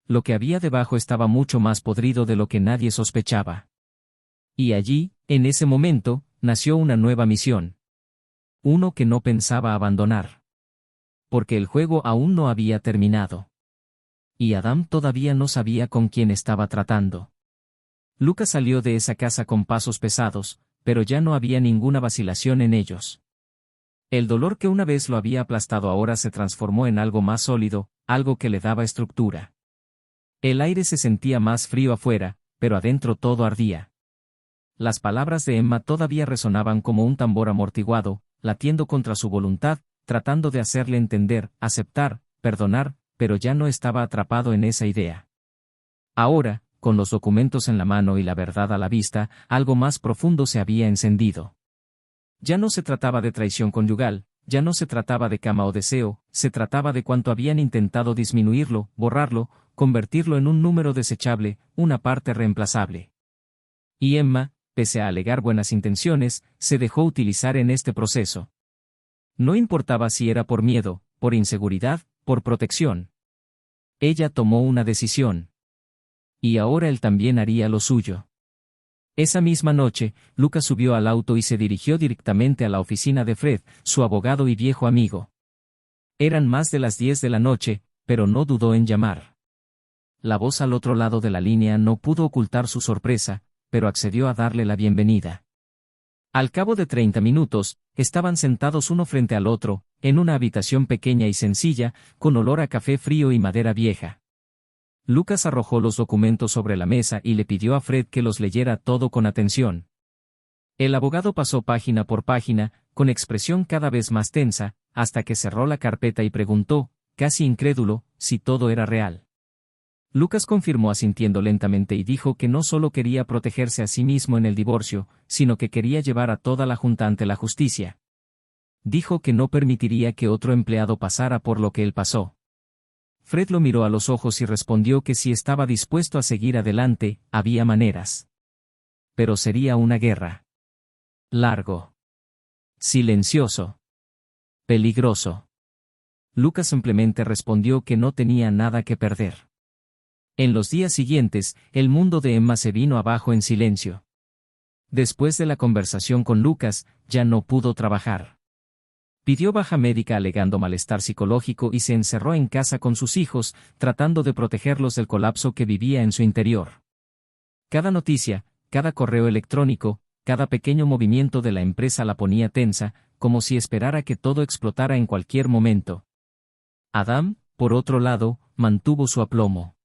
Lo que había debajo estaba mucho más podrido de lo que nadie sospechaba. Y allí, en ese momento, nació una nueva misión. Uno que no pensaba abandonar. Porque el juego aún no había terminado. Y Adam todavía no sabía con quién estaba tratando. Lucas salió de esa casa con pasos pesados, pero ya no había ninguna vacilación en ellos. El dolor que una vez lo había aplastado ahora se transformó en algo más sólido, algo que le daba estructura. El aire se sentía más frío afuera, pero adentro todo ardía. Las palabras de Emma todavía resonaban como un tambor amortiguado, latiendo contra su voluntad, tratando de hacerle entender, aceptar, perdonar, pero ya no estaba atrapado en esa idea. Ahora, con los documentos en la mano y la verdad a la vista, algo más profundo se había encendido. Ya no se trataba de traición conyugal, ya no se trataba de cama o deseo, se trataba de cuánto habían intentado disminuirlo, borrarlo, convertirlo en un número desechable, una parte reemplazable. Y Emma, pese a alegar buenas intenciones, se dejó utilizar en este proceso. No importaba si era por miedo, por inseguridad, por protección. Ella tomó una decisión. Y ahora él también haría lo suyo. Esa misma noche, Lucas subió al auto y se dirigió directamente a la oficina de Fred, su abogado y viejo amigo. Eran más de las 10 de la noche, pero no dudó en llamar. La voz al otro lado de la línea no pudo ocultar su sorpresa, pero accedió a darle la bienvenida. Al cabo de 30 minutos, estaban sentados uno frente al otro, en una habitación pequeña y sencilla, con olor a café frío y madera vieja. Lucas arrojó los documentos sobre la mesa y le pidió a Fred que los leyera todo con atención. El abogado pasó página por página, con expresión cada vez más tensa, hasta que cerró la carpeta y preguntó, casi incrédulo, si todo era real. Lucas confirmó asintiendo lentamente y dijo que no solo quería protegerse a sí mismo en el divorcio, sino que quería llevar a toda la junta ante la justicia. Dijo que no permitiría que otro empleado pasara por lo que él pasó. Fred lo miró a los ojos y respondió que si estaba dispuesto a seguir adelante, había maneras. Pero sería una guerra. Largo. Silencioso. Peligroso. Lucas simplemente respondió que no tenía nada que perder. En los días siguientes, el mundo de Emma se vino abajo en silencio. Después de la conversación con Lucas, ya no pudo trabajar. Pidió baja médica alegando malestar psicológico y se encerró en casa con sus hijos, tratando de protegerlos del colapso que vivía en su interior. Cada noticia, cada correo electrónico, cada pequeño movimiento de la empresa la ponía tensa, como si esperara que todo explotara en cualquier momento. Adam, por otro lado, mantuvo su aplomo.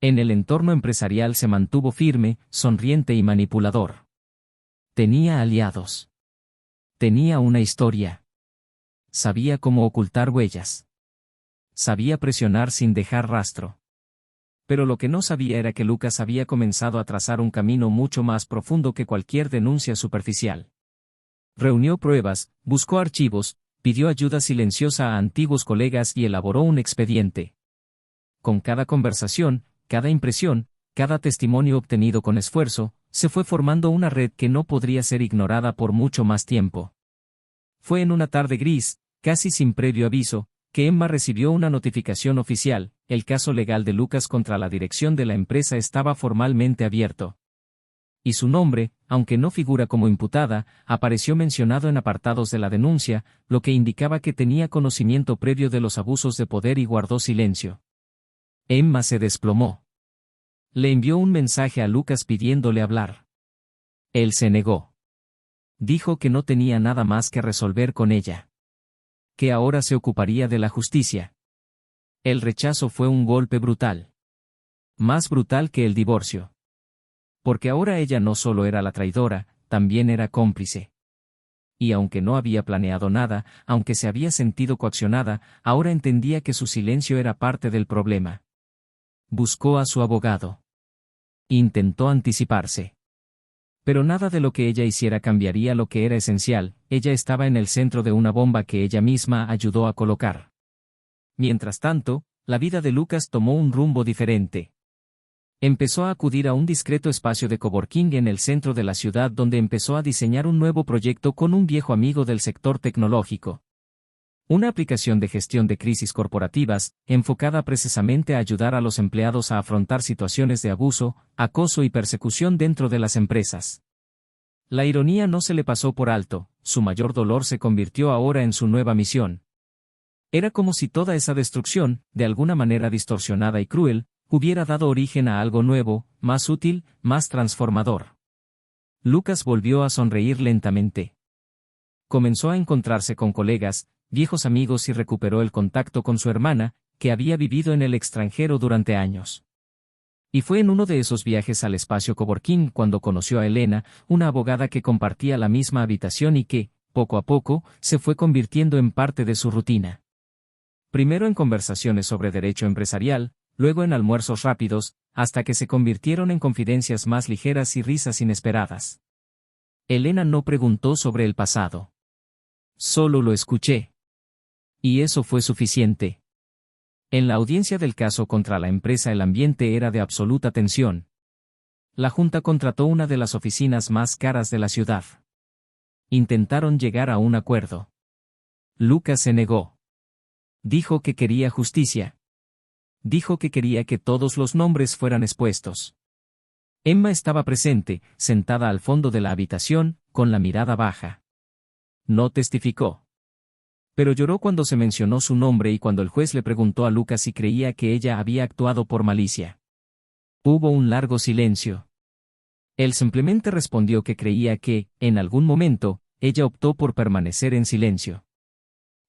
En el entorno empresarial se mantuvo firme, sonriente y manipulador. Tenía aliados. Tenía una historia. Sabía cómo ocultar huellas. Sabía presionar sin dejar rastro. Pero lo que no sabía era que Lucas había comenzado a trazar un camino mucho más profundo que cualquier denuncia superficial. Reunió pruebas, buscó archivos, pidió ayuda silenciosa a antiguos colegas y elaboró un expediente. Con cada conversación, cada impresión, cada testimonio obtenido con esfuerzo, se fue formando una red que no podría ser ignorada por mucho más tiempo. Fue en una tarde gris, casi sin previo aviso, que Emma recibió una notificación oficial: el caso legal de Lucas contra la dirección de la empresa estaba formalmente abierto. Y su nombre, aunque no figura como imputada, apareció mencionado en apartados de la denuncia, lo que indicaba que tenía conocimiento previo de los abusos de poder y guardó silencio. Emma se desplomó. Le envió un mensaje a Lucas pidiéndole hablar. Él se negó. Dijo que no tenía nada más que resolver con ella. Que ahora se ocuparía de la justicia. El rechazo fue un golpe brutal. Más brutal que el divorcio. Porque ahora ella no solo era la traidora, también era cómplice. Y aunque no había planeado nada, aunque se había sentido coaccionada, ahora entendía que su silencio era parte del problema. Buscó a su abogado. Intentó anticiparse. Pero nada de lo que ella hiciera cambiaría lo que era esencial: ella estaba en el centro de una bomba que ella misma ayudó a colocar. Mientras tanto, la vida de Lucas tomó un rumbo diferente. Empezó a acudir a un discreto espacio de coworking en el centro de la ciudad donde empezó a diseñar un nuevo proyecto con un viejo amigo del sector tecnológico. Una aplicación de gestión de crisis corporativas, enfocada precisamente a ayudar a los empleados a afrontar situaciones de abuso, acoso y persecución dentro de las empresas. La ironía no se le pasó por alto: su mayor dolor se convirtió ahora en su nueva misión. Era como si toda esa destrucción, de alguna manera distorsionada y cruel, hubiera dado origen a algo nuevo, más útil, más transformador. Lucas volvió a sonreír lentamente. Comenzó a encontrarse con colegas, viejos amigos y recuperó el contacto con su hermana, que había vivido en el extranjero durante años. Y fue en uno de esos viajes al espacio coworking cuando conoció a Elena, una abogada que compartía la misma habitación y que, poco a poco, se fue convirtiendo en parte de su rutina. Primero en conversaciones sobre derecho empresarial, luego en almuerzos rápidos, hasta que se convirtieron en confidencias más ligeras y risas inesperadas. Elena no preguntó sobre el pasado. Solo lo escuché. Y eso fue suficiente. En la audiencia del caso contra la empresa el ambiente era de absoluta tensión. La junta contrató una de las oficinas más caras de la ciudad. Intentaron llegar a un acuerdo. Lucas se negó. Dijo que quería justicia. Dijo que quería que todos los nombres fueran expuestos. Emma estaba presente, sentada al fondo de la habitación, con la mirada baja. No testificó. Pero lloró cuando se mencionó su nombre y cuando el juez le preguntó a Lucas si creía que ella había actuado por malicia. Hubo un largo silencio. Él simplemente respondió que creía que, en algún momento, ella optó por permanecer en silencio.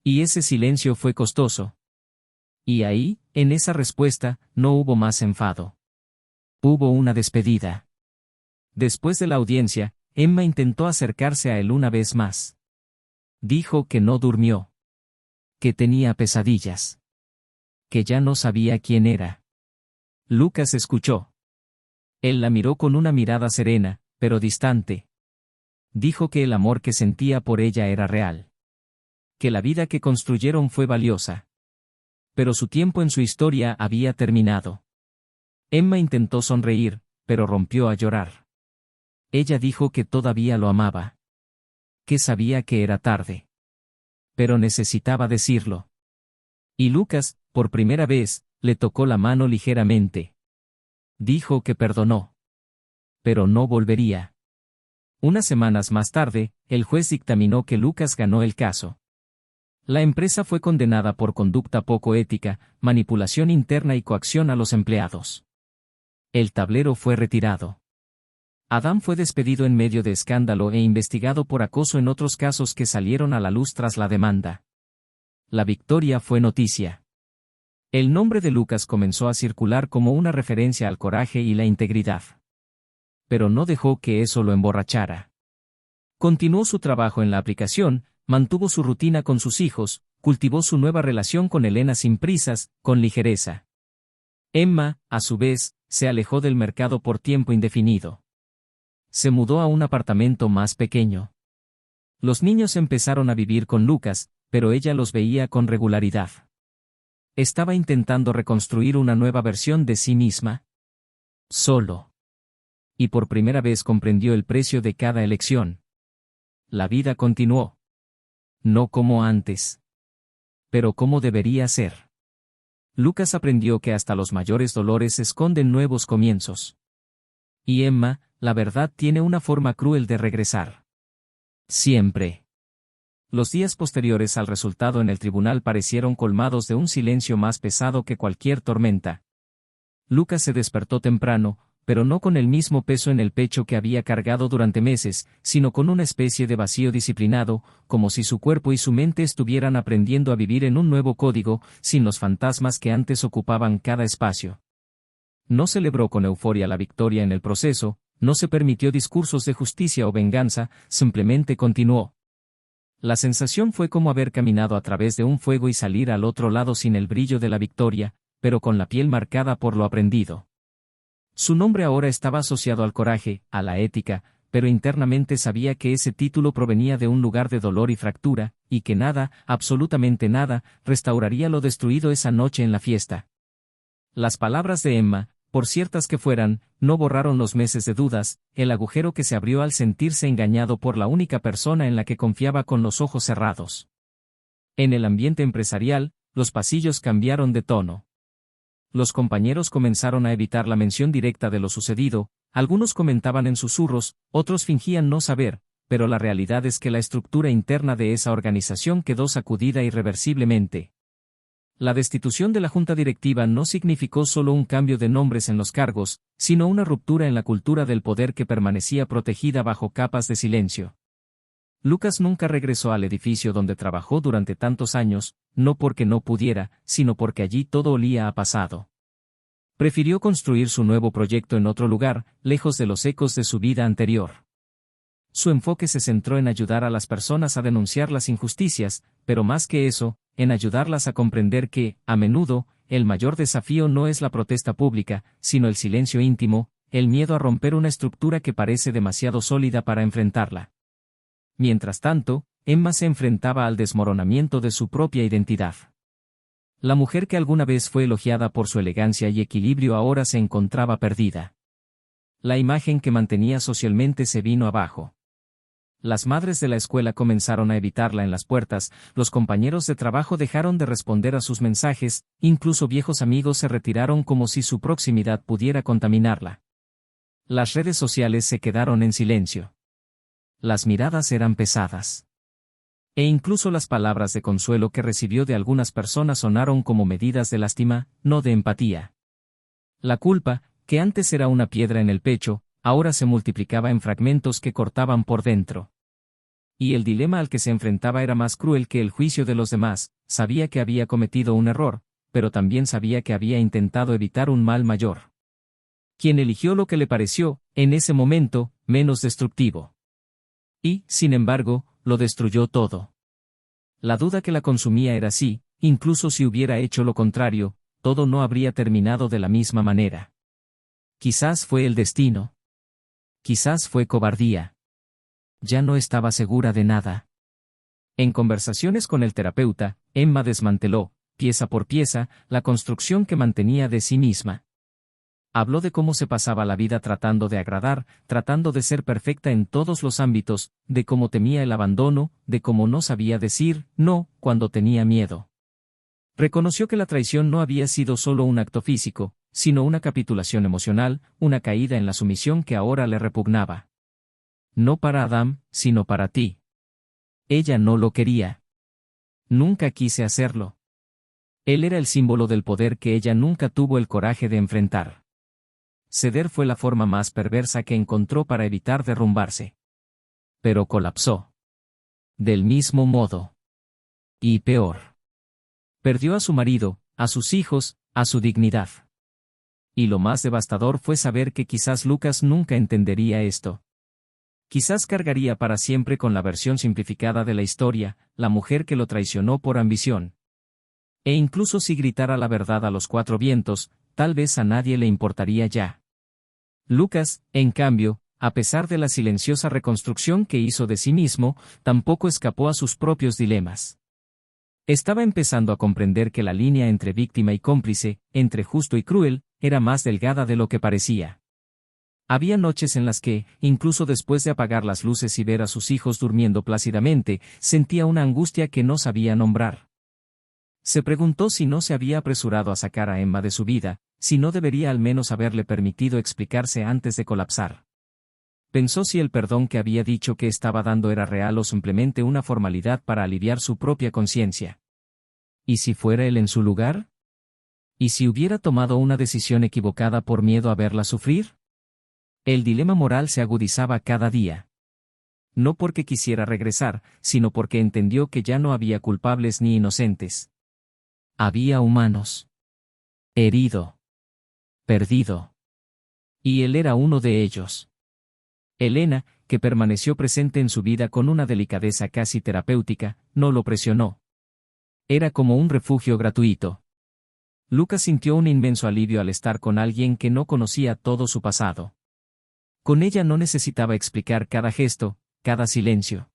Y ese silencio fue costoso. Y ahí, en esa respuesta, no hubo más enfado. Hubo una despedida. Después de la audiencia, Emma intentó acercarse a él una vez más. Dijo que no durmió. Que tenía pesadillas. Que ya no sabía quién era. Lucas escuchó. Él la miró con una mirada serena, pero distante. Dijo que el amor que sentía por ella era real. Que la vida que construyeron fue valiosa. Pero su tiempo en su historia había terminado. Emma intentó sonreír, pero rompió a llorar. Ella dijo que todavía lo amaba. Que sabía que era tarde. Pero necesitaba decirlo. Y Lucas, por primera vez, le tocó la mano ligeramente. Dijo que perdonó. Pero no volvería. Unas semanas más tarde, el juez dictaminó que Lucas ganó el caso. La empresa fue condenada por conducta poco ética, manipulación interna y coacción a los empleados. El tablero fue retirado. Adam fue despedido en medio de escándalo e investigado por acoso en otros casos que salieron a la luz tras la demanda. La victoria fue noticia. El nombre de Lucas comenzó a circular como una referencia al coraje y la integridad. Pero no dejó que eso lo emborrachara. Continuó su trabajo en la aplicación, mantuvo su rutina con sus hijos, cultivó su nueva relación con Elena sin prisas, con ligereza. Emma, a su vez, se alejó del mercado por tiempo indefinido. Se mudó a un apartamento más pequeño. Los niños empezaron a vivir con Lucas, pero ella los veía con regularidad. Estaba intentando reconstruir una nueva versión de sí misma. Solo. Y por primera vez comprendió el precio de cada elección. La vida continuó. No como antes. Pero como debería ser. Lucas aprendió que hasta los mayores dolores esconden nuevos comienzos. Y Emma, la verdad tiene una forma cruel de regresar. Siempre. Los días posteriores al resultado en el tribunal parecieron colmados de un silencio más pesado que cualquier tormenta. Lucas se despertó temprano, pero no con el mismo peso en el pecho que había cargado durante meses, sino con una especie de vacío disciplinado, como si su cuerpo y su mente estuvieran aprendiendo a vivir en un nuevo código, sin los fantasmas que antes ocupaban cada espacio. No celebró con euforia la victoria en el proceso, no se permitió discursos de justicia o venganza, simplemente continuó. La sensación fue como haber caminado a través de un fuego y salir al otro lado sin el brillo de la victoria, pero con la piel marcada por lo aprendido. Su nombre ahora estaba asociado al coraje, a la ética, pero internamente sabía que ese título provenía de un lugar de dolor y fractura, y que nada, absolutamente nada, restauraría lo destruido esa noche en la fiesta. Las palabras de Emma, por ciertas que fueran, no borraron los meses de dudas, el agujero que se abrió al sentirse engañado por la única persona en la que confiaba con los ojos cerrados. En el ambiente empresarial, los pasillos cambiaron de tono. Los compañeros comenzaron a evitar la mención directa de lo sucedido, algunos comentaban en susurros, otros fingían no saber, pero la realidad es que la estructura interna de esa organización quedó sacudida irreversiblemente. La destitución de la junta directiva no significó solo un cambio de nombres en los cargos, sino una ruptura en la cultura del poder que permanecía protegida bajo capas de silencio. Lucas nunca regresó al edificio donde trabajó durante tantos años, no porque no pudiera, sino porque allí todo olía a pasado. Prefirió construir su nuevo proyecto en otro lugar, lejos de los ecos de su vida anterior. Su enfoque se centró en ayudar a las personas a denunciar las injusticias, pero más que eso, en ayudarlas a comprender que, a menudo, el mayor desafío no es la protesta pública, sino el silencio íntimo, el miedo a romper una estructura que parece demasiado sólida para enfrentarla. Mientras tanto, Emma se enfrentaba al desmoronamiento de su propia identidad. La mujer que alguna vez fue elogiada por su elegancia y equilibrio ahora se encontraba perdida. La imagen que mantenía socialmente se vino abajo. Las madres de la escuela comenzaron a evitarla en las puertas, los compañeros de trabajo dejaron de responder a sus mensajes, incluso viejos amigos se retiraron como si su proximidad pudiera contaminarla. Las redes sociales se quedaron en silencio. Las miradas eran pesadas. E incluso las palabras de consuelo que recibió de algunas personas sonaron como medidas de lástima, no de empatía. La culpa, que antes era una piedra en el pecho, ahora se multiplicaba en fragmentos que cortaban por dentro. Y el dilema al que se enfrentaba era más cruel que el juicio de los demás, sabía que había cometido un error, pero también sabía que había intentado evitar un mal mayor. Quien eligió lo que le pareció, en ese momento, menos destructivo. Y, sin embargo, lo destruyó todo. La duda que la consumía era si, incluso si hubiera hecho lo contrario, todo no habría terminado de la misma manera. Quizás fue el destino. Quizás fue cobardía. Ya no estaba segura de nada. En conversaciones con el terapeuta, Emma desmanteló, pieza por pieza, la construcción que mantenía de sí misma. Habló de cómo se pasaba la vida tratando de agradar, tratando de ser perfecta en todos los ámbitos, de cómo temía el abandono, de cómo no sabía decir no cuando tenía miedo. Reconoció que la traición no había sido solo un acto físico, sino una capitulación emocional, una caída en la sumisión que ahora le repugnaba. No para Adam, sino para ti. Ella no lo quería. Nunca quise hacerlo. Él era el símbolo del poder que ella nunca tuvo el coraje de enfrentar. Ceder fue la forma más perversa que encontró para evitar derrumbarse. Pero colapsó. Del mismo modo. Y peor. Perdió a su marido, a sus hijos, a su dignidad. Y lo más devastador fue saber que quizás Lucas nunca entendería esto. Quizás cargaría para siempre con la versión simplificada de la historia, la mujer que lo traicionó por ambición. E incluso si gritara la verdad a los cuatro vientos, tal vez a nadie le importaría ya. Lucas, en cambio, a pesar de la silenciosa reconstrucción que hizo de sí mismo, tampoco escapó a sus propios dilemas. Estaba empezando a comprender que la línea entre víctima y cómplice, entre justo y cruel, era más delgada de lo que parecía. Había noches en las que, incluso después de apagar las luces y ver a sus hijos durmiendo plácidamente, sentía una angustia que no sabía nombrar. Se preguntó si no se había apresurado a sacar a Emma de su vida, si no debería al menos haberle permitido explicarse antes de colapsar. Pensó si el perdón que había dicho que estaba dando era real o simplemente una formalidad para aliviar su propia conciencia. ¿Y si fuera él en su lugar? ¿Y si hubiera tomado una decisión equivocada por miedo a verla sufrir? El dilema moral se agudizaba cada día. No porque quisiera regresar, sino porque entendió que ya no había culpables ni inocentes. Había humanos. Herido. Perdido. Y él era uno de ellos. Elena, que permaneció presente en su vida con una delicadeza casi terapéutica, no lo presionó. Era como un refugio gratuito. Lucas sintió un inmenso alivio al estar con alguien que no conocía todo su pasado. Con ella no necesitaba explicar cada gesto, cada silencio.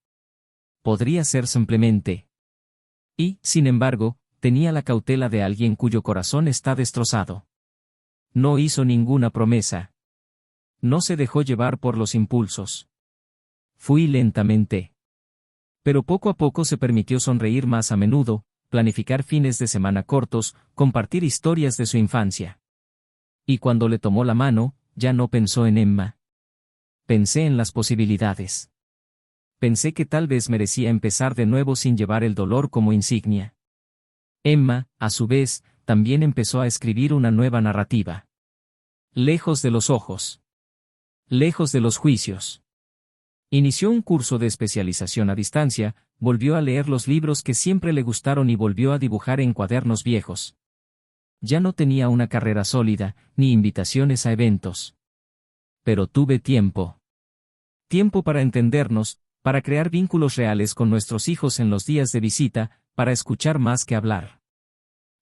Podría ser simplemente. Y, sin embargo, tenía la cautela de alguien cuyo corazón está destrozado. No hizo ninguna promesa. No se dejó llevar por los impulsos. Fui lentamente. Pero poco a poco se permitió sonreír más a menudo, planificar fines de semana cortos, compartir historias de su infancia. Y cuando le tomó la mano, ya no pensó en Emma. Pensé en las posibilidades. Pensé que tal vez merecía empezar de nuevo sin llevar el dolor como insignia. Emma, a su vez, también empezó a escribir una nueva narrativa. Lejos de los ojos. Lejos de los juicios. Inició un curso de especialización a distancia, volvió a leer los libros que siempre le gustaron y volvió a dibujar en cuadernos viejos. Ya no tenía una carrera sólida, ni invitaciones a eventos. Pero tuve tiempo. Tiempo para entendernos, para crear vínculos reales con nuestros hijos en los días de visita, para escuchar más que hablar.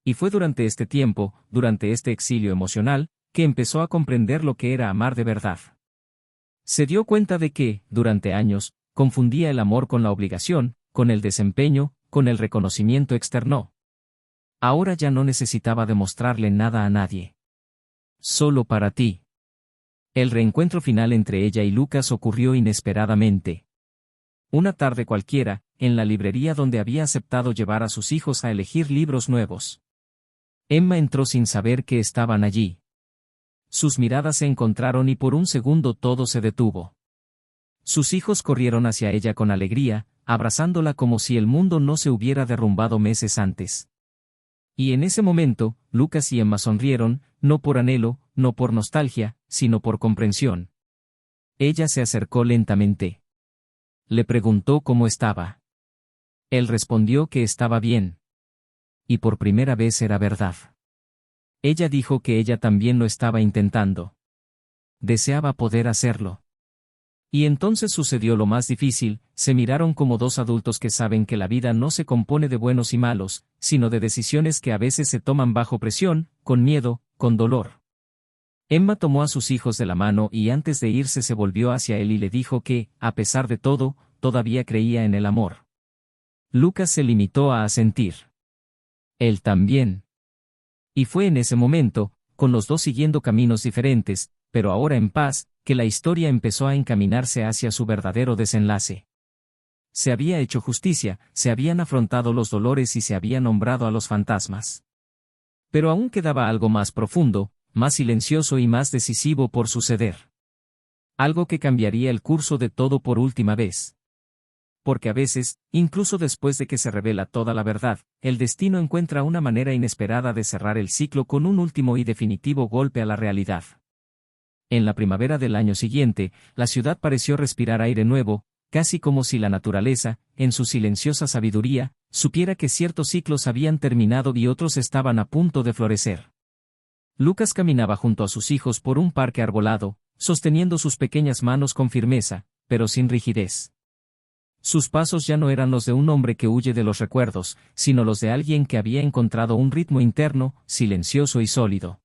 Y fue durante este tiempo, durante este exilio emocional, que empezó a comprender lo que era amar de verdad. Se dio cuenta de que, durante años, confundía el amor con la obligación, con el desempeño, con el reconocimiento externo. Ahora ya no necesitaba demostrarle nada a nadie. Solo para ti. El reencuentro final entre ella y Lucas ocurrió inesperadamente. Una tarde cualquiera, en la librería donde había aceptado llevar a sus hijos a elegir libros nuevos. Emma entró sin saber que estaban allí. Sus miradas se encontraron y por un segundo todo se detuvo. Sus hijos corrieron hacia ella con alegría, abrazándola como si el mundo no se hubiera derrumbado meses antes. Y en ese momento, Lucas y Emma sonrieron, no por anhelo, no por nostalgia, sino por comprensión. Ella se acercó lentamente. Le preguntó cómo estaba. Él respondió que estaba bien. y por primera vez era verdad. Ella dijo que ella también lo estaba intentando. Deseaba poder hacerlo. Y entonces sucedió lo más difícil, se miraron como dos adultos que saben que la vida no se compone de buenos y malos, sino de decisiones que a veces se toman bajo presión, con miedo, con dolor. Emma tomó a sus hijos de la mano y antes de irse se volvió hacia él y le dijo que, a pesar de todo, todavía creía en el amor. Lucas se limitó a asentir. Él también. Y fue en ese momento, con los dos siguiendo caminos diferentes, pero ahora en paz, que la historia empezó a encaminarse hacia su verdadero desenlace. Se había hecho justicia, se habían afrontado los dolores y se había nombrado a los fantasmas. Pero aún quedaba algo más profundo, más silencioso y más decisivo por suceder. Algo que cambiaría el curso de todo por última vez. Porque a veces, incluso después de que se revela toda la verdad, el destino encuentra una manera inesperada de cerrar el ciclo con un último y definitivo golpe a la realidad. En la primavera del año siguiente, la ciudad pareció respirar aire nuevo, casi como si la naturaleza, en su silenciosa sabiduría, supiera que ciertos ciclos habían terminado y otros estaban a punto de florecer. Lucas caminaba junto a sus hijos por un parque arbolado, sosteniendo sus pequeñas manos con firmeza, pero sin rigidez. Sus pasos ya no eran los de un hombre que huye de los recuerdos, sino los de alguien que había encontrado un ritmo interno, silencioso y sólido.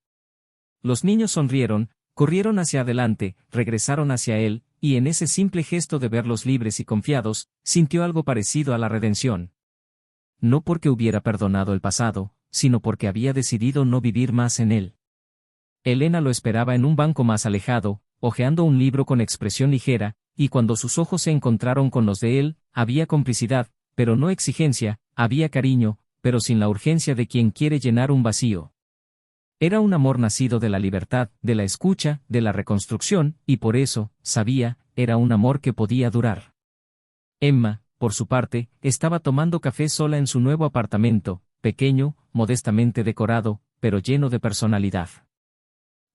Los niños sonrieron, corrieron hacia adelante, regresaron hacia él, y en ese simple gesto de verlos libres y confiados, sintió algo parecido a la redención. No porque hubiera perdonado el pasado, sino porque había decidido no vivir más en él. Elena lo esperaba en un banco más alejado, hojeando un libro con expresión ligera, y cuando sus ojos se encontraron con los de él, había complicidad, pero no exigencia, había cariño, pero sin la urgencia de quien quiere llenar un vacío. Era un amor nacido de la libertad, de la escucha, de la reconstrucción, y por eso, sabía, era un amor que podía durar. Emma, por su parte, estaba tomando café sola en su nuevo apartamento, pequeño, modestamente decorado, pero lleno de personalidad.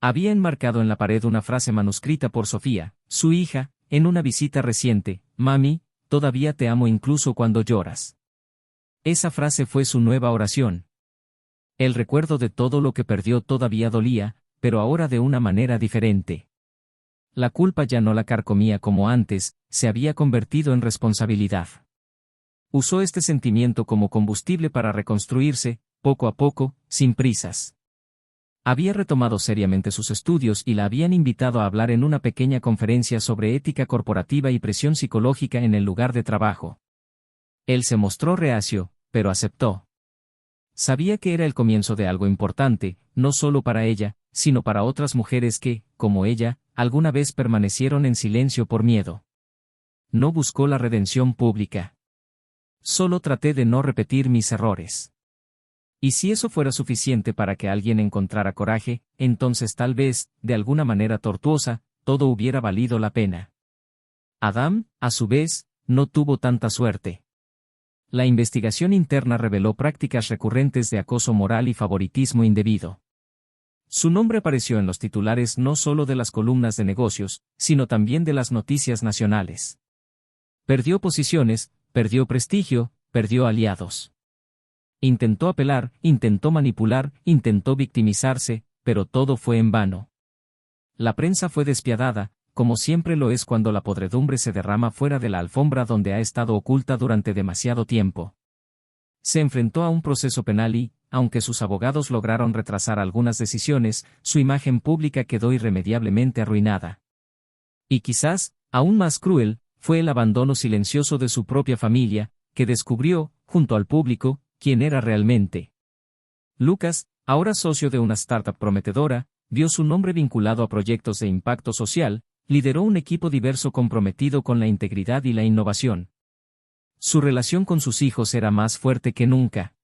Había enmarcado en la pared una frase manuscrita por Sofía, su hija, en una visita reciente: «Mami, todavía te amo incluso cuando lloras». Esa frase fue su nueva oración. El recuerdo de todo lo que perdió todavía dolía, pero ahora de una manera diferente. La culpa ya no la carcomía como antes, se había convertido en responsabilidad. Usó este sentimiento como combustible para reconstruirse, poco a poco, sin prisas. Había retomado seriamente sus estudios y la habían invitado a hablar en una pequeña conferencia sobre ética corporativa y presión psicológica en el lugar de trabajo. Él se mostró reacio, pero aceptó. Sabía que era el comienzo de algo importante, no solo para ella, sino para otras mujeres que, como ella, alguna vez permanecieron en silencio por miedo. No buscó la redención pública. Solo traté de no repetir mis errores. Y si eso fuera suficiente para que alguien encontrara coraje, entonces tal vez, de alguna manera tortuosa, todo hubiera valido la pena. Adam, a su vez, no tuvo tanta suerte. La investigación interna reveló prácticas recurrentes de acoso moral y favoritismo indebido. Su nombre apareció en los titulares no solo de las columnas de negocios, sino también de las noticias nacionales. Perdió posiciones, perdió prestigio, perdió aliados. Intentó apelar, intentó manipular, intentó victimizarse, pero todo fue en vano. La prensa fue despiadada, como siempre lo es cuando la podredumbre se derrama fuera de la alfombra donde ha estado oculta durante demasiado tiempo. Se enfrentó a un proceso penal y, aunque sus abogados lograron retrasar algunas decisiones, su imagen pública quedó irremediablemente arruinada. Y quizás, aún más cruel, fue el abandono silencioso de su propia familia, que descubrió, junto al público, quién era realmente. Lucas, ahora socio de una startup prometedora, vio su nombre vinculado a proyectos de impacto social, lideró un equipo diverso comprometido con la integridad y la innovación. Su relación con sus hijos era más fuerte que nunca.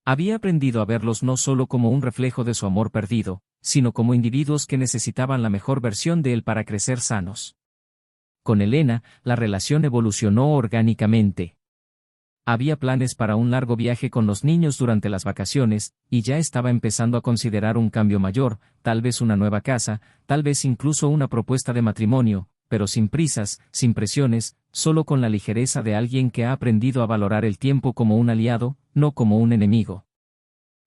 Había aprendido a verlos no solo como un reflejo de su amor perdido, sino como individuos que necesitaban la mejor versión de él para crecer sanos. Con Elena, la relación evolucionó orgánicamente. Había planes para un largo viaje con los niños durante las vacaciones, y ya estaba empezando a considerar un cambio mayor, tal vez una nueva casa, tal vez incluso una propuesta de matrimonio, pero sin prisas, sin presiones, solo con la ligereza de alguien que ha aprendido a valorar el tiempo como un aliado, no como un enemigo.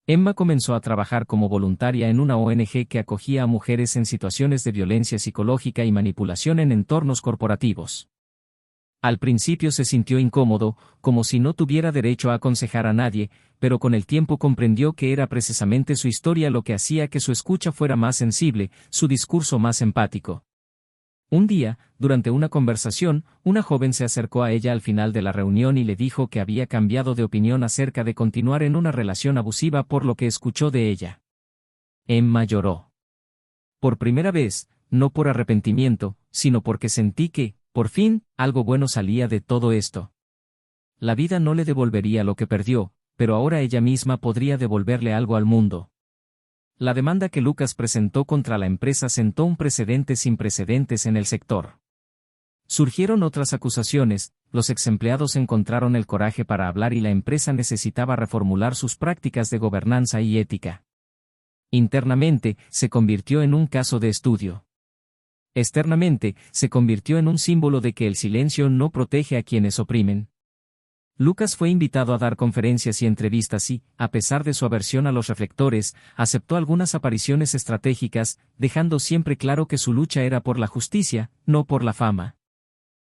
Emma comenzó a trabajar como voluntaria en una ONG que acogía a mujeres en situaciones de violencia psicológica y manipulación en entornos corporativos. Al principio se sintió incómodo, como si no tuviera derecho a aconsejar a nadie, pero con el tiempo comprendió que era precisamente su historia lo que hacía que su escucha fuera más sensible, su discurso más empático. Un día, durante una conversación, una joven se acercó a ella al final de la reunión y le dijo que había cambiado de opinión acerca de continuar en una relación abusiva por lo que escuchó de ella. Emma lloró. Por primera vez, no por arrepentimiento, sino porque sentí que, por fin, algo bueno salía de todo esto. La vida no le devolvería lo que perdió, pero ahora ella misma podría devolverle algo al mundo. La demanda que Lucas presentó contra la empresa sentó un precedente sin precedentes en el sector. Surgieron otras acusaciones, los exempleados encontraron el coraje para hablar y la empresa necesitaba reformular sus prácticas de gobernanza y ética. Internamente, se convirtió en un caso de estudio. Externamente, se convirtió en un símbolo de que el silencio no protege a quienes oprimen. Lucas fue invitado a dar conferencias y entrevistas y, a pesar de su aversión a los reflectores, aceptó algunas apariciones estratégicas, dejando siempre claro que su lucha era por la justicia, no por la fama.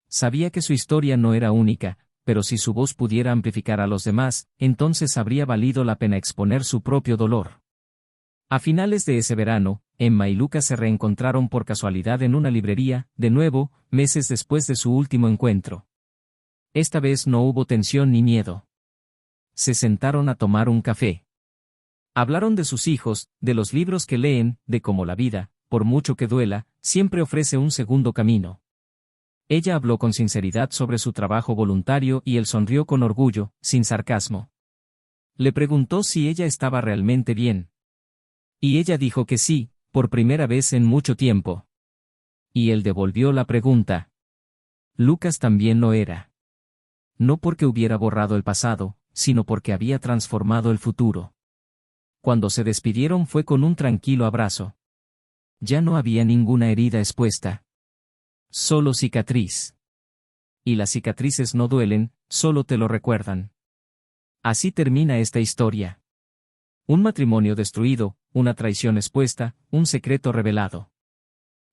Sabía que su historia no era única, pero si su voz pudiera amplificar a los demás, entonces habría valido la pena exponer su propio dolor. A finales de ese verano, Emma y Lucas se reencontraron por casualidad en una librería, de nuevo, meses después de su último encuentro. Esta vez no hubo tensión ni miedo. Se sentaron a tomar un café. Hablaron de sus hijos, de los libros que leen, de cómo la vida, por mucho que duela, siempre ofrece un segundo camino. Ella habló con sinceridad sobre su trabajo voluntario y él sonrió con orgullo, sin sarcasmo. Le preguntó si ella estaba realmente bien. Y ella dijo que sí, por primera vez en mucho tiempo. Y él devolvió la pregunta. Lucas también lo era. No porque hubiera borrado el pasado, sino porque había transformado el futuro. Cuando se despidieron fue con un tranquilo abrazo. Ya no había ninguna herida expuesta. Solo cicatriz. Y las cicatrices no duelen, solo te lo recuerdan. Así termina esta historia. Un matrimonio destruido, una traición expuesta, un secreto revelado.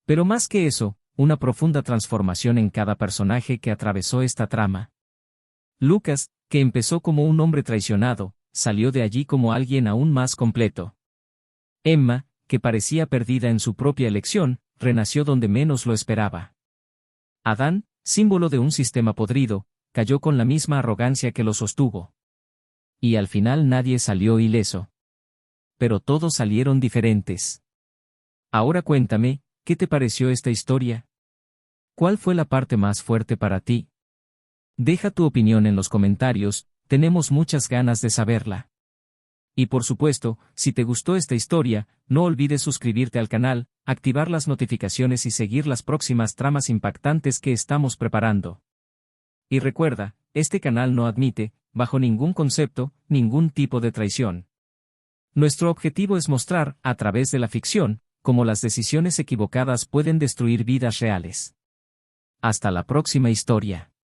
Pero más que eso, una profunda transformación en cada personaje que atravesó esta trama. Lucas, que empezó como un hombre traicionado, salió de allí como alguien aún más completo. Emma, que parecía perdida en su propia elección, renació donde menos lo esperaba. Adán, símbolo de un sistema podrido, cayó con la misma arrogancia que lo sostuvo. Y al final nadie salió ileso. Pero todos salieron diferentes. Ahora cuéntame, ¿qué te pareció esta historia? ¿Cuál fue la parte más fuerte para ti? Deja tu opinión en los comentarios, tenemos muchas ganas de saberla. Y por supuesto, si te gustó esta historia, no olvides suscribirte al canal, activar las notificaciones y seguir las próximas tramas impactantes que estamos preparando. Y recuerda, este canal no admite, bajo ningún concepto, ningún tipo de traición. Nuestro objetivo es mostrar, a través de la ficción, cómo las decisiones equivocadas pueden destruir vidas reales. Hasta la próxima historia.